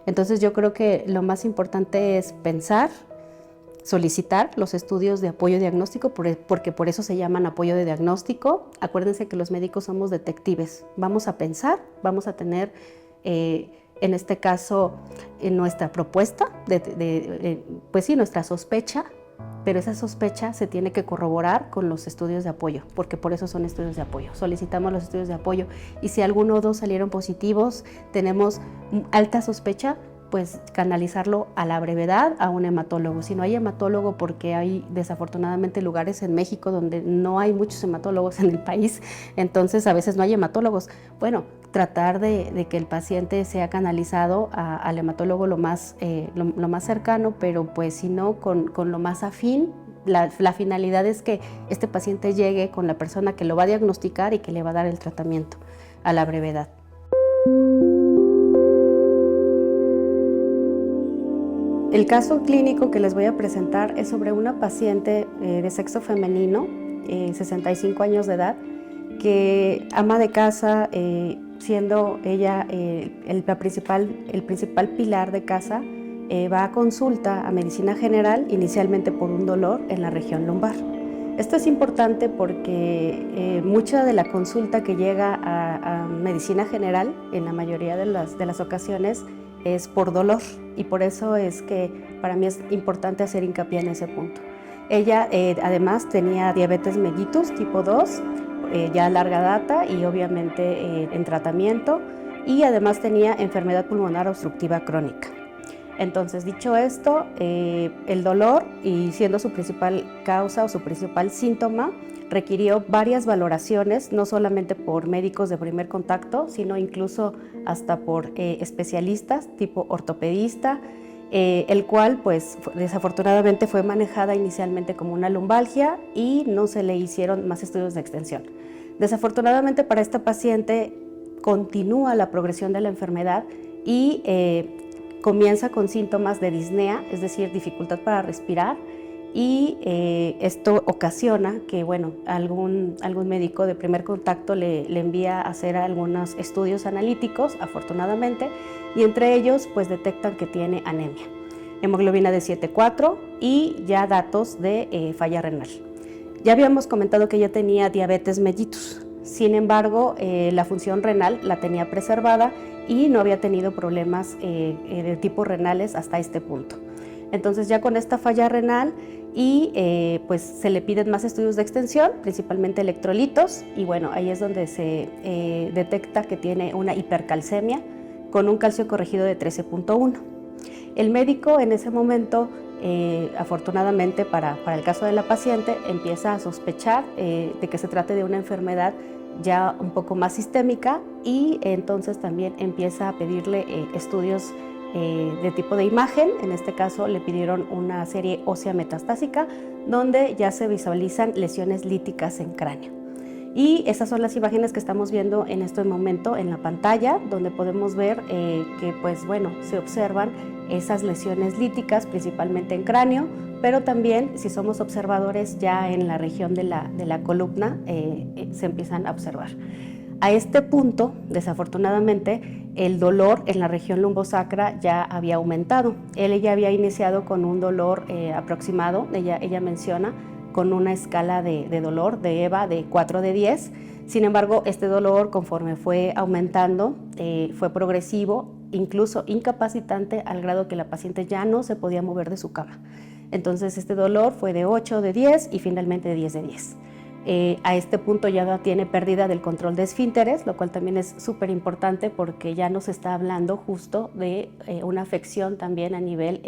Entonces yo creo que lo más importante es pensar, solicitar los estudios de apoyo diagnóstico, porque por eso se llaman apoyo de diagnóstico. Acuérdense que los médicos somos detectives. Vamos a pensar, vamos a tener, en este caso, en nuestra propuesta, pues sí, nuestra sospecha, pero esa sospecha se tiene que corroborar con los estudios de apoyo, porque por eso son estudios de apoyo. Solicitamos los estudios de apoyo y si alguno o dos salieron positivos, tenemos alta sospecha, pues canalizarlo a la brevedad a un hematólogo. Si no hay hematólogo, porque hay desafortunadamente lugares en México donde no hay muchos hematólogos en el país, entonces a veces no hay hematólogos. Bueno, tratar de que el paciente sea canalizado al hematólogo lo más cercano, pero pues si no, con lo más afín. La finalidad es que este paciente llegue con la persona que lo va a diagnosticar y que le va a dar el tratamiento a la brevedad. El caso clínico que les voy a presentar es sobre una paciente de sexo femenino, 65 años de edad, que ama de casa, siendo ella el principal pilar de casa, va a consulta a medicina general, inicialmente por un dolor en la región lumbar. Esto es importante porque mucha de la consulta que llega a medicina general, en la mayoría de las ocasiones, es por dolor, y por eso es que para mí es importante hacer hincapié en ese punto. Ella además tenía diabetes mellitus tipo 2, ya a larga data y obviamente en tratamiento, y además tenía enfermedad pulmonar obstructiva crónica. Entonces, dicho esto, el dolor, y siendo su principal causa o su principal síntoma, requirió varias valoraciones, no solamente por médicos de primer contacto, sino incluso hasta por especialistas tipo ortopedista, el cual pues desafortunadamente fue manejada inicialmente como una lumbalgia y no se le hicieron más estudios de extensión. Desafortunadamente para esta paciente continúa la progresión de la enfermedad y comienza con síntomas de disnea, es decir, dificultad para respirar, y esto ocasiona que, bueno, algún médico de primer contacto le envía a hacer algunos estudios analíticos, afortunadamente, y entre ellos pues detectan que tiene anemia, hemoglobina de 7,4 y ya datos de falla renal. Ya habíamos comentado que ella tenía diabetes mellitus. Sin embargo, la función renal la tenía preservada y no había tenido problemas de tipo renales hasta este punto. Entonces ya con esta falla renal y pues se le piden más estudios de extensión, principalmente electrolitos, y bueno, ahí es donde se detecta que tiene una hipercalcemia con un calcio corregido de 13.1. El médico en ese momento, afortunadamente para el caso de la paciente, empieza a sospechar de que se trate de una enfermedad ya un poco más sistémica y entonces también empieza a pedirle estudios de tipo de imagen. En este caso le pidieron una serie ósea metastásica donde ya se visualizan lesiones líticas en cráneo. Y esas son las imágenes que estamos viendo en este momento en la pantalla, donde podemos ver que pues bueno, se observan esas lesiones líticas principalmente en cráneo, pero también si somos observadores ya en la región de la columna se empiezan a observar. A este punto, desafortunadamente, el dolor en la región lumbosacra ya había aumentado. Él ya había iniciado con un dolor aproximado, ella menciona, con una escala de dolor de EVA de 4 de 10. Sin embargo, este dolor, conforme fue aumentando, fue progresivo, incluso incapacitante, al grado que la paciente ya no se podía mover de su cama. Entonces, este dolor fue de 8 de 10 y finalmente de 10 de 10. A este punto ya tiene pérdida del control de esfínteres, lo cual también es súper importante porque ya nos está hablando justo de una afección también a nivel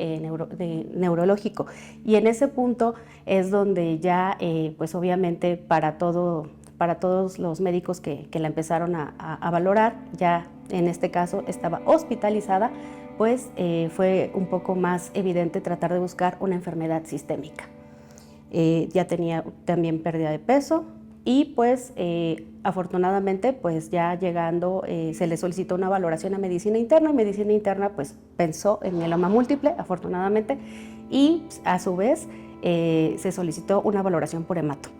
neurológico. Y en ese punto es donde ya, pues obviamente para todos los médicos que la empezaron a valorar, ya en este caso estaba hospitalizada, pues fue un poco más evidente tratar de buscar una enfermedad sistémica. Ya tenía también pérdida de peso y pues afortunadamente pues ya llegando se le solicitó una valoración a medicina interna y medicina interna pues pensó en mieloma múltiple afortunadamente y a su vez se solicitó una valoración por hemato.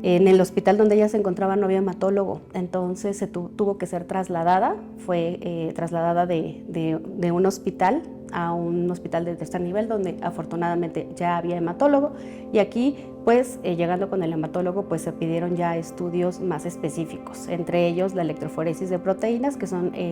En el hospital donde ella se encontraba no había hematólogo, entonces se tuvo que ser trasladada, fue trasladada de un hospital a un hospital de tercer nivel donde afortunadamente ya había hematólogo y aquí pues llegando con el hematólogo pues se pidieron ya estudios más específicos, entre ellos la electroforesis de proteínas que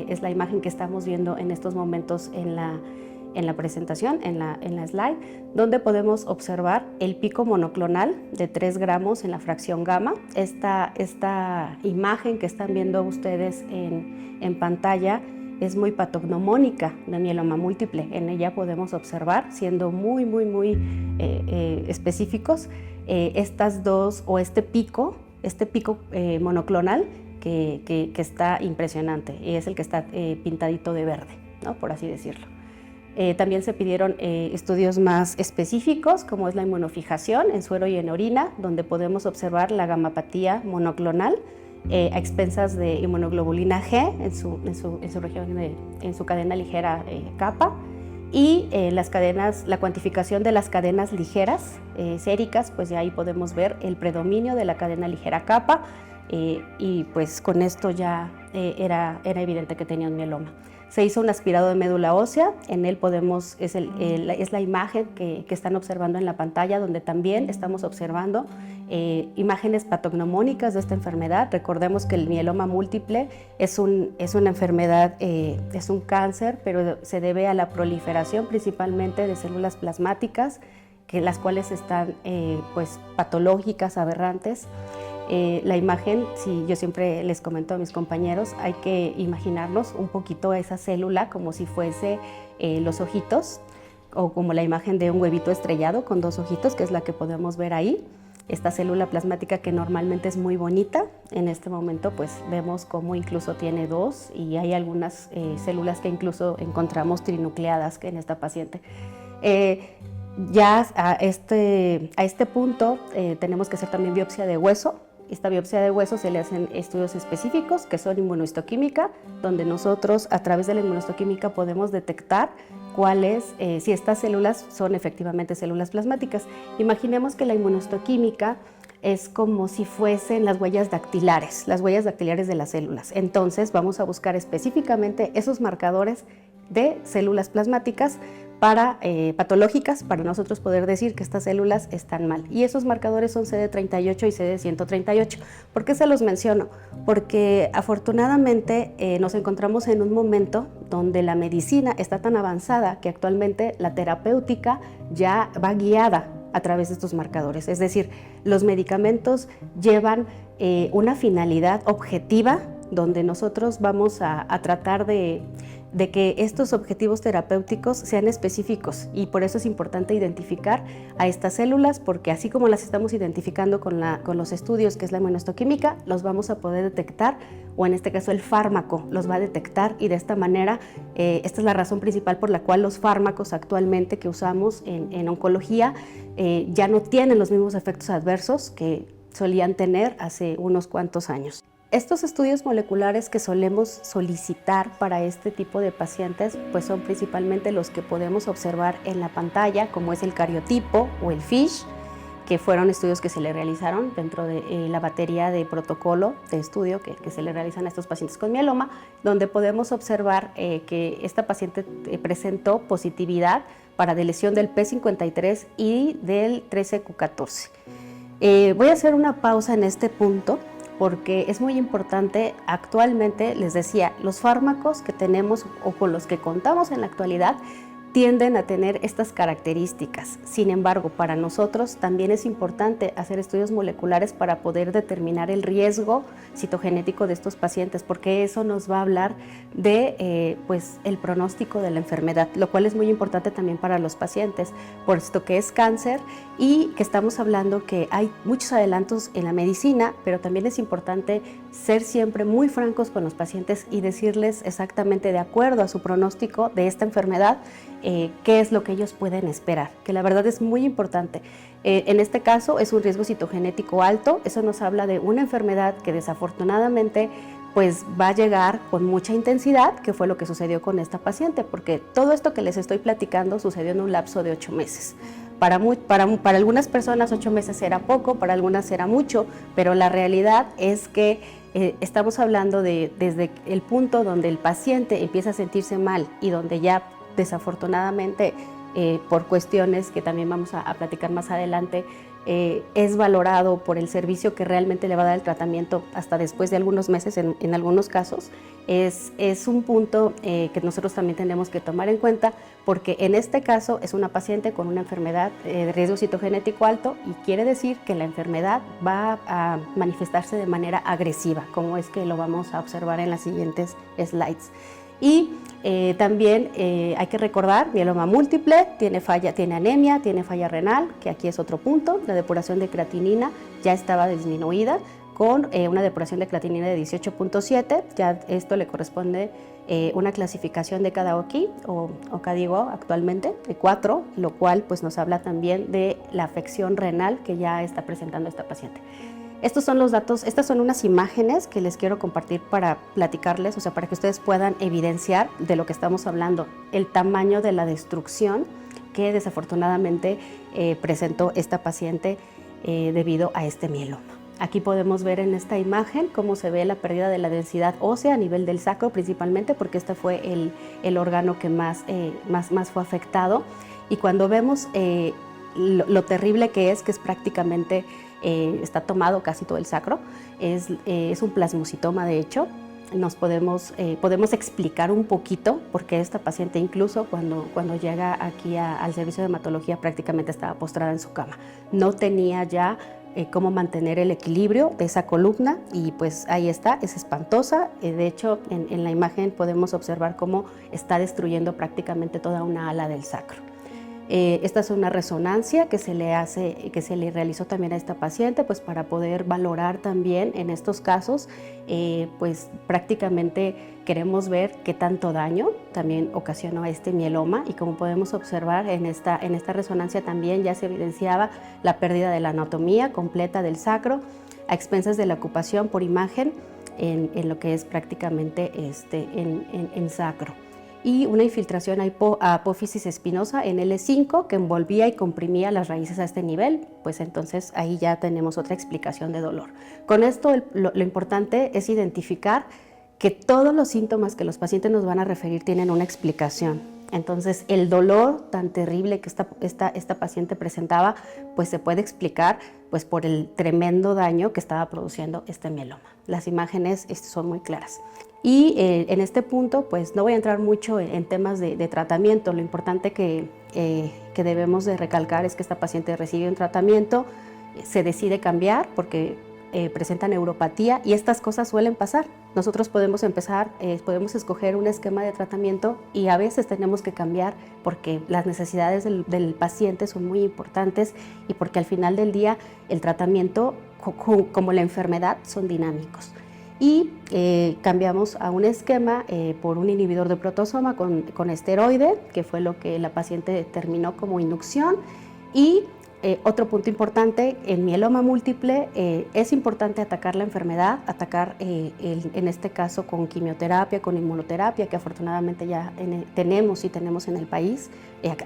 es la imagen que estamos viendo en estos momentos en la presentación, en la slide, donde podemos observar el pico monoclonal de 3 gramos en la fracción gamma. Esta imagen que están viendo ustedes en pantalla es muy patognomónica de mieloma múltiple. En ella podemos observar, siendo muy específicos, estas dos o este pico monoclonal que está impresionante y es el que está pintadito de verde, ¿no? Por así decirlo. También se pidieron estudios más específicos, como es la inmunofijación en suero y en orina, donde podemos observar la gamapatía monoclonal a expensas de inmunoglobulina G en su región, en su cadena ligera kappa, y la cuantificación de las cadenas ligeras séricas, pues de ahí podemos ver el predominio de la cadena ligera kappa, y pues con esto ya era evidente que tenía un mieloma. Se hizo un aspirado de médula ósea, en él es la imagen que están observando en la pantalla, donde también estamos observando imágenes patognomónicas de esta enfermedad. Recordemos que el mieloma múltiple es una enfermedad, es un cáncer, pero se debe a la proliferación principalmente de células plasmáticas, las cuales están pues patológicas, aberrantes. La imagen, si yo siempre les comento a mis compañeros, hay que imaginarnos un poquito a esa célula como si fuese los ojitos o como la imagen de un huevito estrellado con 2 ojitos, que es la que podemos ver ahí. Esta célula plasmática que normalmente es muy bonita, en este momento pues vemos cómo incluso tiene 2 y hay algunas células que incluso encontramos trinucleadas en esta paciente. Ya a este punto tenemos que hacer también biopsia de hueso. Esta biopsia de hueso se le hacen estudios específicos que son inmunohistoquímica, donde nosotros a través de la inmunohistoquímica podemos detectar si estas células son efectivamente células plasmáticas. Imaginemos que la inmunohistoquímica es como si fuesen las huellas dactilares de las células. Entonces vamos a buscar específicamente esos marcadores de células plasmáticas patológicas para nosotros poder decir que estas células están mal. Y esos marcadores son CD38 y CD138. ¿Por qué se los menciono? Porque afortunadamente nos encontramos en un momento donde la medicina está tan avanzada que actualmente la terapéutica ya va guiada a través de estos marcadores. Es decir, los medicamentos llevan una finalidad objetiva donde nosotros vamos a tratar de que estos objetivos terapéuticos sean específicos, y por eso es importante identificar a estas células, porque así como las estamos identificando con los estudios que es la inmunohistoquímica, los vamos a poder detectar, o en este caso el fármaco los va a detectar, y de esta manera esta es la razón principal por la cual los fármacos actualmente que usamos en oncología ya no tienen los mismos efectos adversos que solían tener hace unos cuantos años. Estos estudios moleculares que solemos solicitar para este tipo de pacientes pues son principalmente los que podemos observar en la pantalla, como es el cariotipo o el FISH, que fueron estudios que se le realizaron dentro de la batería de protocolo de estudio que se le realizan a estos pacientes con mieloma, donde podemos observar que esta paciente presentó positividad para lesión del P53 y del 13q14. Voy a hacer una pausa en este punto, porque es muy importante. Actualmente, les decía, los fármacos que tenemos o con los que contamos en la actualidad tienden a tener estas características. Sin embargo, para nosotros también es importante hacer estudios moleculares para poder determinar el riesgo citogenético de estos pacientes, porque eso nos va a hablar de pues, el pronóstico de la enfermedad, lo cual es muy importante también para los pacientes, puesto que es cáncer y que estamos hablando que hay muchos adelantos en la medicina, pero también es importante ser siempre muy francos con los pacientes y decirles exactamente de acuerdo a su pronóstico de esta enfermedad qué es lo que ellos pueden esperar, que la verdad es muy importante. En este caso es un riesgo citogenético alto. Eso nos habla de una enfermedad que desafortunadamente pues va a llegar con mucha intensidad, que fue lo que sucedió con esta paciente, porque todo esto que les estoy platicando sucedió en un lapso de 8 meses. Para algunas personas 8 meses era poco, para algunas era mucho, pero la realidad es que estamos hablando de desde el punto donde el paciente empieza a sentirse mal y donde ya desafortunadamente por cuestiones que también vamos a platicar más adelante, es valorado por el servicio que realmente le va a dar el tratamiento hasta después de algunos meses en algunos casos, es un punto que nosotros también tenemos que tomar en cuenta, porque en este caso es una paciente con una enfermedad de riesgo citogenético alto, y quiere decir que la enfermedad va a manifestarse de manera agresiva, como es que lo vamos a observar en las siguientes slides. Y también hay que recordar, mieloma múltiple, tiene anemia, tiene falla renal, que aquí es otro punto. La depuración de creatinina ya estaba disminuida con una depuración de creatinina de 18.7, ya esto le corresponde una clasificación de KDOQI o KDIGO actualmente de 4, lo cual pues nos habla también de la afección renal que ya está presentando esta paciente. Estos son los datos, estas son unas imágenes que les quiero compartir para platicarles, o sea, para que ustedes puedan evidenciar de lo que estamos hablando, el tamaño de la destrucción que desafortunadamente presentó esta paciente debido a este mieloma. Aquí podemos ver en esta imagen cómo se ve la pérdida de la densidad ósea a nivel del sacro, principalmente porque este fue el órgano que más fue afectado. Y cuando vemos lo terrible que es prácticamente está tomado casi todo el sacro, es un plasmocitoma de hecho. Podemos explicar un poquito por qué esta paciente incluso cuando llega aquí al servicio de hematología prácticamente estaba postrada en su cama. No tenía ya cómo mantener el equilibrio de esa columna, y pues ahí está, es espantosa. De hecho en la imagen podemos observar cómo está destruyendo prácticamente toda una ala del sacro. Esta es una resonancia que se le realizó también a esta paciente, pues para poder valorar también en estos casos, pues prácticamente queremos ver qué tanto daño también ocasionó este mieloma, y como podemos observar en esta resonancia también ya se evidenciaba la pérdida de la anatomía completa del sacro a expensas de la ocupación por imagen en lo que es prácticamente en sacro, y una infiltración a apófisis espinosa en L5 que envolvía y comprimía las raíces a este nivel, pues entonces ahí ya tenemos otra explicación de dolor. Con esto lo importante es identificar que todos los síntomas que los pacientes nos van a referir tienen una explicación. Entonces, el dolor tan terrible que esta paciente presentaba, pues se puede explicar pues, por el tremendo daño que estaba produciendo este mieloma. Las imágenes son muy claras. Y en este punto, pues no voy a entrar mucho en temas de tratamiento. Lo importante que debemos de recalcar es que esta paciente recibe un tratamiento, se decide cambiar porque presenta neuropatía y estas cosas suelen pasar. Nosotros podemos podemos escoger un esquema de tratamiento y a veces tenemos que cambiar porque las necesidades del paciente son muy importantes y porque al final del día el tratamiento, como la enfermedad, son dinámicos. Y cambiamos a un esquema por un inhibidor de proteasoma con esteroide, que fue lo que la paciente terminó como inducción. Y otro punto importante, en mieloma múltiple es importante atacar la enfermedad, atacar en este caso con quimioterapia, con inmunoterapia, que afortunadamente ya tenemos en el país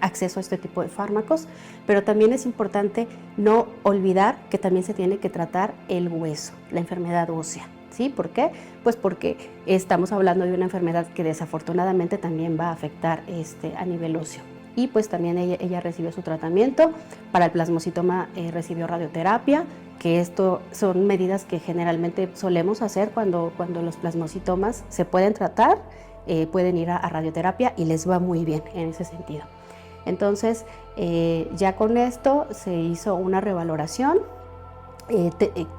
acceso a este tipo de fármacos, pero también es importante no olvidar que también se tiene que tratar el hueso, la enfermedad ósea. ¿Sí? ¿Por qué? Pues porque estamos hablando de una enfermedad que desafortunadamente también va a afectar a nivel óseo. Y pues también ella recibió su tratamiento. Para el plasmocitoma recibió radioterapia, que esto son medidas que generalmente solemos hacer cuando los plasmocitomas se pueden tratar, pueden ir a radioterapia y les va muy bien en ese sentido. Entonces, ya con esto se hizo una revaloración.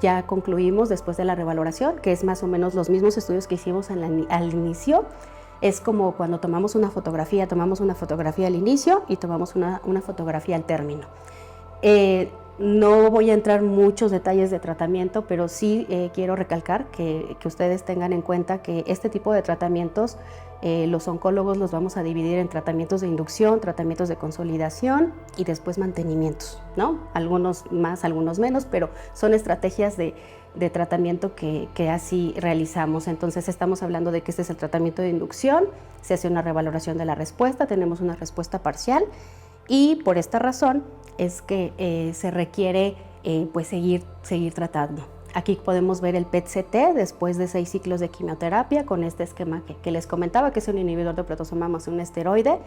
Ya concluimos después de la revaloración, que es más o menos los mismos estudios que hicimos al inicio. Es como cuando tomamos una fotografía al inicio y tomamos una fotografía al término. No voy a entrar en muchos detalles de tratamiento, pero sí quiero recalcar que ustedes tengan en cuenta que este tipo de tratamientos los oncólogos los vamos a dividir en tratamientos de inducción, tratamientos de consolidación y después mantenimientos, ¿no? Algunos más, algunos menos, pero son estrategias de tratamiento que así realizamos. Entonces estamos hablando de que este es el tratamiento de inducción, se hace una revaloración de la respuesta, tenemos una respuesta parcial y por esta razón es que se requiere pues seguir tratando. Aquí podemos ver el PET-CT después de 6 ciclos de quimioterapia con este esquema que les comentaba, que es un inhibidor de proteasoma más un esteroide.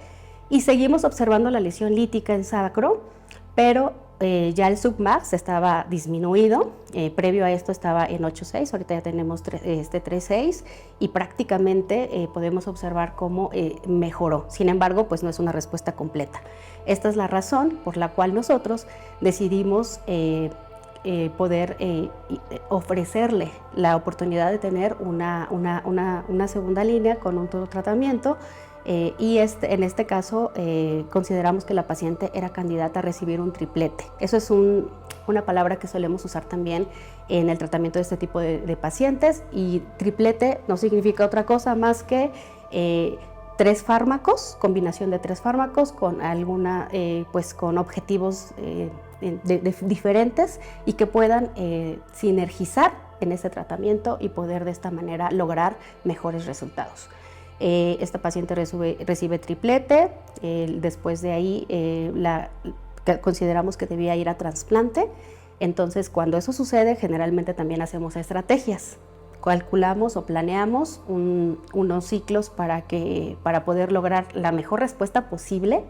Y seguimos observando la lesión lítica en sacro, pero ya el submax estaba disminuido. Previo a esto estaba en 8.6, ahorita ya tenemos 3.6 y prácticamente podemos observar cómo mejoró. Sin embargo, pues no es una respuesta completa. Esta es la razón por la cual nosotros decidimos poder ofrecerle la oportunidad de tener una segunda línea con otro tratamiento y en este caso consideramos que la paciente era candidata a recibir un triplete. Eso es una palabra que solemos usar también en el tratamiento de este tipo de pacientes y triplete no significa otra cosa más que 3 fármacos, combinación de 3 fármacos con pues con objetivos diferentes y que puedan sinergizar en este tratamiento y poder de esta manera lograr mejores resultados. Esta paciente recibe triplete, después de ahí consideramos que debía ir a trasplante. Entonces, cuando eso sucede, generalmente también hacemos estrategias. Calculamos o planeamos unos ciclos para poder lograr la mejor respuesta posible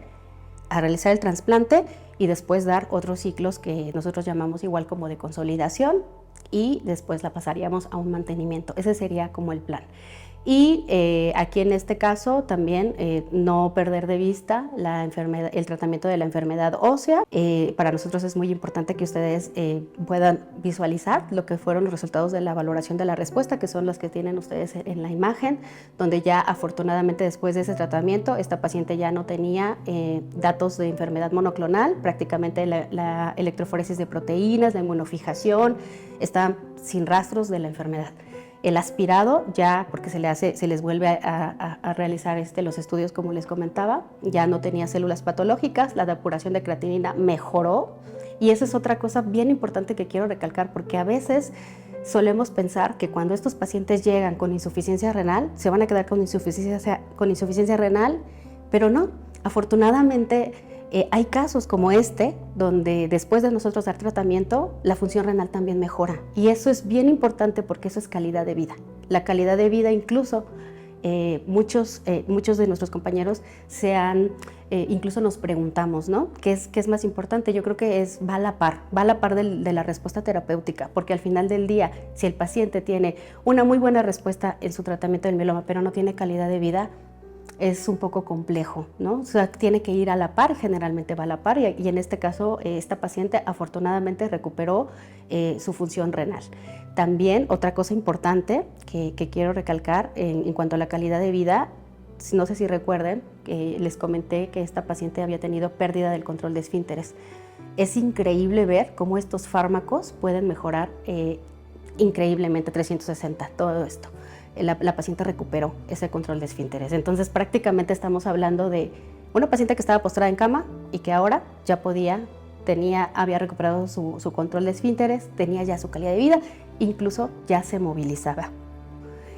a realizar el trasplante y después dar otros ciclos que nosotros llamamos igual como de consolidación y después la pasaríamos a un mantenimiento. Ese sería como el plan. Y aquí en este caso también no perder de vista el tratamiento de la enfermedad ósea. Para nosotros es muy importante que ustedes puedan visualizar lo que fueron los resultados de la valoración de la respuesta, que son los que tienen ustedes en la imagen, donde ya afortunadamente después de ese tratamiento esta paciente ya no tenía datos de enfermedad monoclonal, prácticamente la electroforesis de proteínas, la inmunofijación, está sin rastros de la enfermedad. El aspirado ya, porque se les vuelve a realizar los estudios como les comentaba, ya no tenía células patológicas, la depuración de creatinina mejoró y esa es otra cosa bien importante que quiero recalcar porque a veces solemos pensar que cuando estos pacientes llegan con insuficiencia renal, se van a quedar con insuficiencia renal, pero no, afortunadamente hay casos como donde después de nosotros dar tratamiento, la función renal también mejora. Y eso es bien importante porque eso es calidad de vida. La calidad de vida incluso muchos de nuestros compañeros incluso nos preguntamos, ¿no? ¿Qué es más importante? Yo creo que va a la par de la respuesta terapéutica, porque al final del día, si el paciente tiene una muy buena respuesta en su tratamiento del mieloma, pero no tiene calidad de vida, es un poco complejo, ¿no? O sea, tiene que ir a la par, generalmente va a la par, y en este caso esta paciente afortunadamente recuperó su función renal. También otra cosa importante que quiero recalcar en cuanto a la calidad de vida, no sé si recuerden, les comenté que esta paciente había tenido pérdida del control de esfínteres. Es increíble ver cómo estos fármacos pueden mejorar increíblemente 360 todo esto. La paciente recuperó ese control de esfínteres. Entonces prácticamente estamos hablando de una paciente que estaba postrada en cama y que ahora ya había recuperado su control de esfínteres, tenía ya su calidad de vida, incluso ya se movilizaba.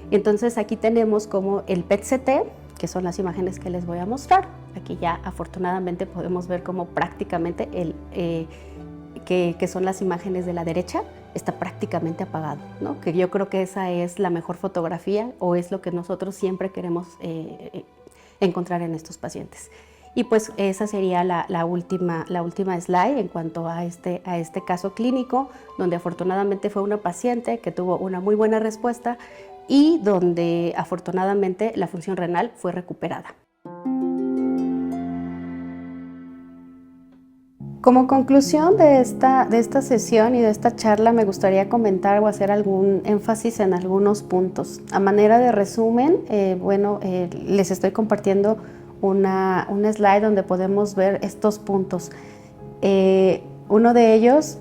Entonces aquí tenemos como el PET-CT, que son las imágenes que les voy a mostrar. Aquí ya afortunadamente podemos ver como prácticamente que son las imágenes de la derecha, está prácticamente apagado, ¿no? Que yo creo que esa es la mejor fotografía o es lo que nosotros siempre queremos encontrar en estos pacientes. Y pues esa sería la última slide en cuanto a este caso clínico, donde afortunadamente fue una paciente que tuvo una muy buena respuesta y donde afortunadamente la función renal fue recuperada. Como conclusión de esta sesión y de esta charla, me gustaría comentar o hacer algún énfasis en algunos puntos. A manera de resumen, les estoy compartiendo una slide donde podemos ver estos puntos. Uno de ellos,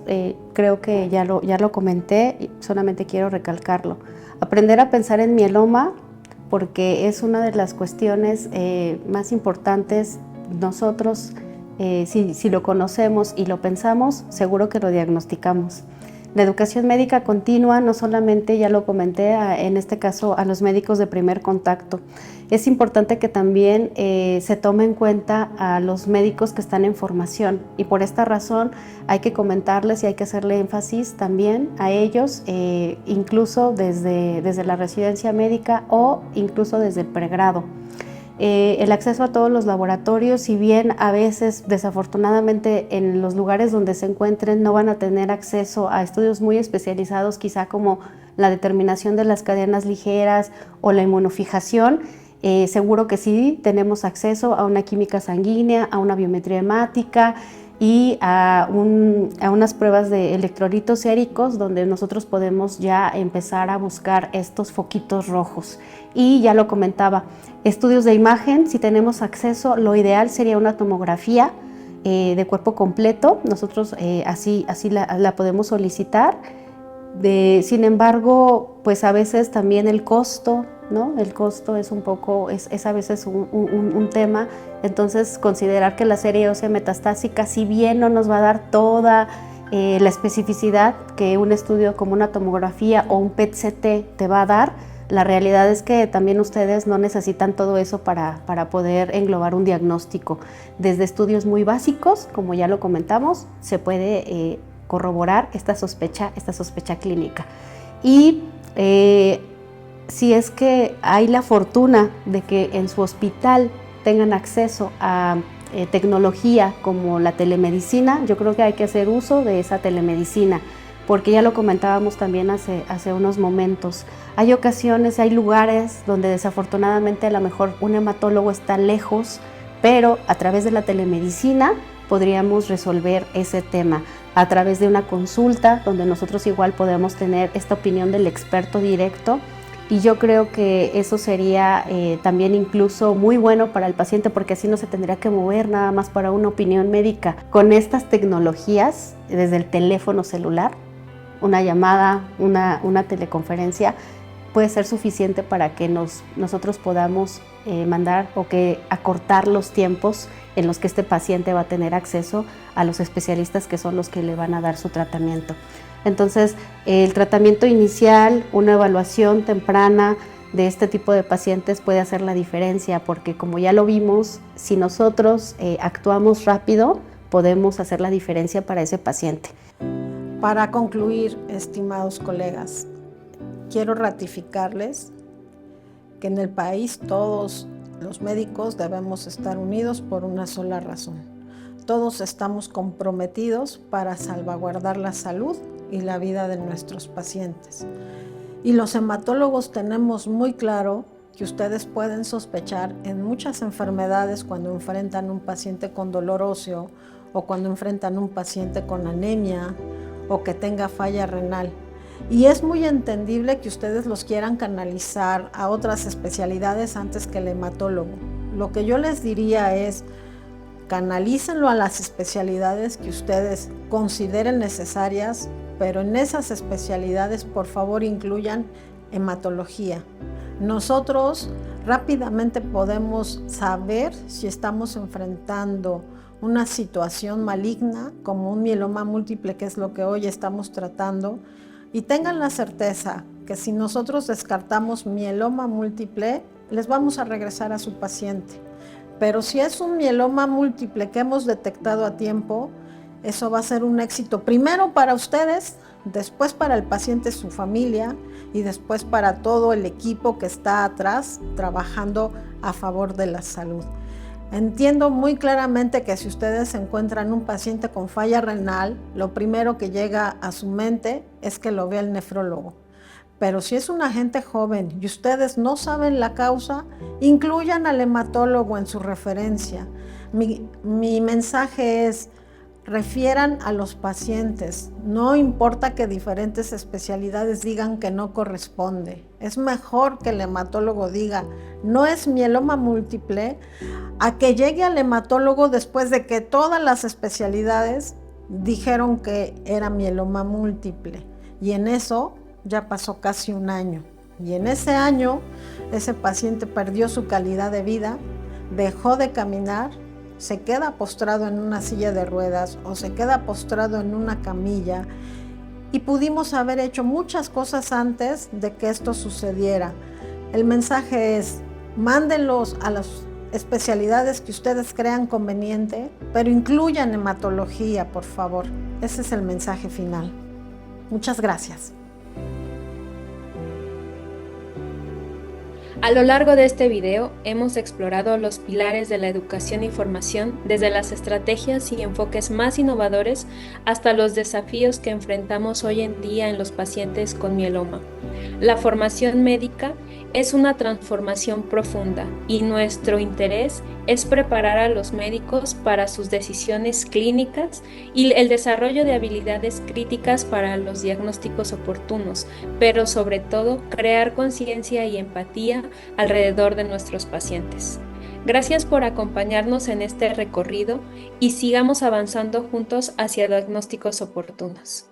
creo que ya lo comenté, y solamente quiero recalcarlo. Aprender a pensar en mieloma, porque es una de las cuestiones más importantes. Nosotros, si lo conocemos y lo pensamos, seguro que lo diagnosticamos. La educación médica continua, no solamente, ya lo comenté, en este caso a los médicos de primer contacto. Es importante que también se tome en cuenta a los médicos que están en formación, y por esta razón hay que comentarles y hay que hacerle énfasis también a ellos, incluso desde la residencia médica o incluso desde el pregrado. El acceso a todos los laboratorios, si bien a veces desafortunadamente en los lugares donde se encuentren no van a tener acceso a estudios muy especializados, quizá como la determinación de las cadenas ligeras o la inmunofijación, seguro que sí tenemos acceso a una química sanguínea, a una biometría hemática y a unas pruebas de electrolitos séricos, donde nosotros podemos ya empezar a buscar estos foquitos rojos. Y ya lo comentaba, estudios de imagen, si tenemos acceso, lo ideal sería una tomografía de cuerpo completo. Nosotros así la podemos solicitar. Sin embargo, pues a veces también el costo, ¿no? El costo es un poco, es a veces un tema. Entonces, considerar que la serie ósea metastásica, si bien no nos va a dar toda la especificidad que un estudio como una tomografía o un PET-CT te va a dar, la realidad es que también ustedes no necesitan todo eso para poder englobar un diagnóstico. Desde estudios muy básicos, como ya lo comentamos, se puede corroborar esta sospecha clínica. Y si es que hay la fortuna de que en su hospital tengan acceso a tecnología como la telemedicina, yo creo que hay que hacer uso de esa telemedicina, porque ya lo comentábamos también hace unos momentos. Hay ocasiones, hay lugares donde desafortunadamente a lo mejor un hematólogo está lejos, pero a través de la telemedicina podríamos resolver ese tema a través de una consulta donde nosotros igual podemos tener esta opinión del experto directo, y yo creo que eso sería también incluso muy bueno para el paciente, porque así no se tendría que mover nada más para una opinión médica. Con estas tecnologías, desde el teléfono celular, una llamada, una teleconferencia, puede ser suficiente para que nosotros podamos mandar o que acortar los tiempos en los que este paciente va a tener acceso a los especialistas que son los que le van a dar su tratamiento. Entonces, el tratamiento inicial, una evaluación temprana de este tipo de pacientes puede hacer la diferencia, porque como ya lo vimos, si nosotros actuamos rápido, podemos hacer la diferencia para ese paciente. Para concluir, estimados colegas, quiero ratificarles que en el país todos los médicos debemos estar unidos por una sola razón. Todos estamos comprometidos para salvaguardar la salud y la vida de nuestros pacientes. Y los hematólogos tenemos muy claro que ustedes pueden sospechar en muchas enfermedades cuando enfrentan un paciente con dolor óseo o cuando enfrentan un paciente con anemia o que tenga falla renal. Y es muy entendible que ustedes los quieran canalizar a otras especialidades antes que el hematólogo. Lo que yo les diría es, canalícenlo a las especialidades que ustedes consideren necesarias, pero en esas especialidades por favor incluyan hematología. Nosotros rápidamente podemos saber si estamos enfrentando una situación maligna como un mieloma múltiple, que es lo que hoy estamos tratando, y tengan la certeza que si nosotros descartamos mieloma múltiple, les vamos a regresar a su paciente. Pero si es un mieloma múltiple que hemos detectado a tiempo, eso va a ser un éxito primero para ustedes, después para el paciente, su familia y después para todo el equipo que está atrás trabajando a favor de la salud. Entiendo muy claramente que si ustedes encuentran un paciente con falla renal, lo primero que llega a su mente es que lo vea el nefrólogo. Pero si es una gente joven y ustedes no saben la causa, incluyan al hematólogo en su referencia. Mi mensaje es, refieran a los pacientes. No importa que diferentes especialidades digan que no corresponde. Es mejor que el hematólogo diga, no es mieloma múltiple, a que llegue al hematólogo después de que todas las especialidades dijeron que era mieloma múltiple. Y en eso ya pasó casi un año. Y en ese año, ese paciente perdió su calidad de vida, dejó de caminar, se queda postrado en una silla de ruedas o se queda postrado en una camilla, y pudimos haber hecho muchas cosas antes de que esto sucediera. El mensaje es, mándenlos a las especialidades que ustedes crean conveniente, pero incluyan hematología, por favor. Ese es el mensaje final. Muchas gracias. A lo largo de este video hemos explorado los pilares de la educación y formación, desde las estrategias y enfoques más innovadores hasta los desafíos que enfrentamos hoy en día en los pacientes con mieloma. La formación médica es una transformación profunda y nuestro interés es preparar a los médicos para sus decisiones clínicas y el desarrollo de habilidades críticas para los diagnósticos oportunos, pero sobre todo crear conciencia y empatía alrededor de nuestros pacientes. Gracias por acompañarnos en este recorrido y sigamos avanzando juntos hacia diagnósticos oportunos.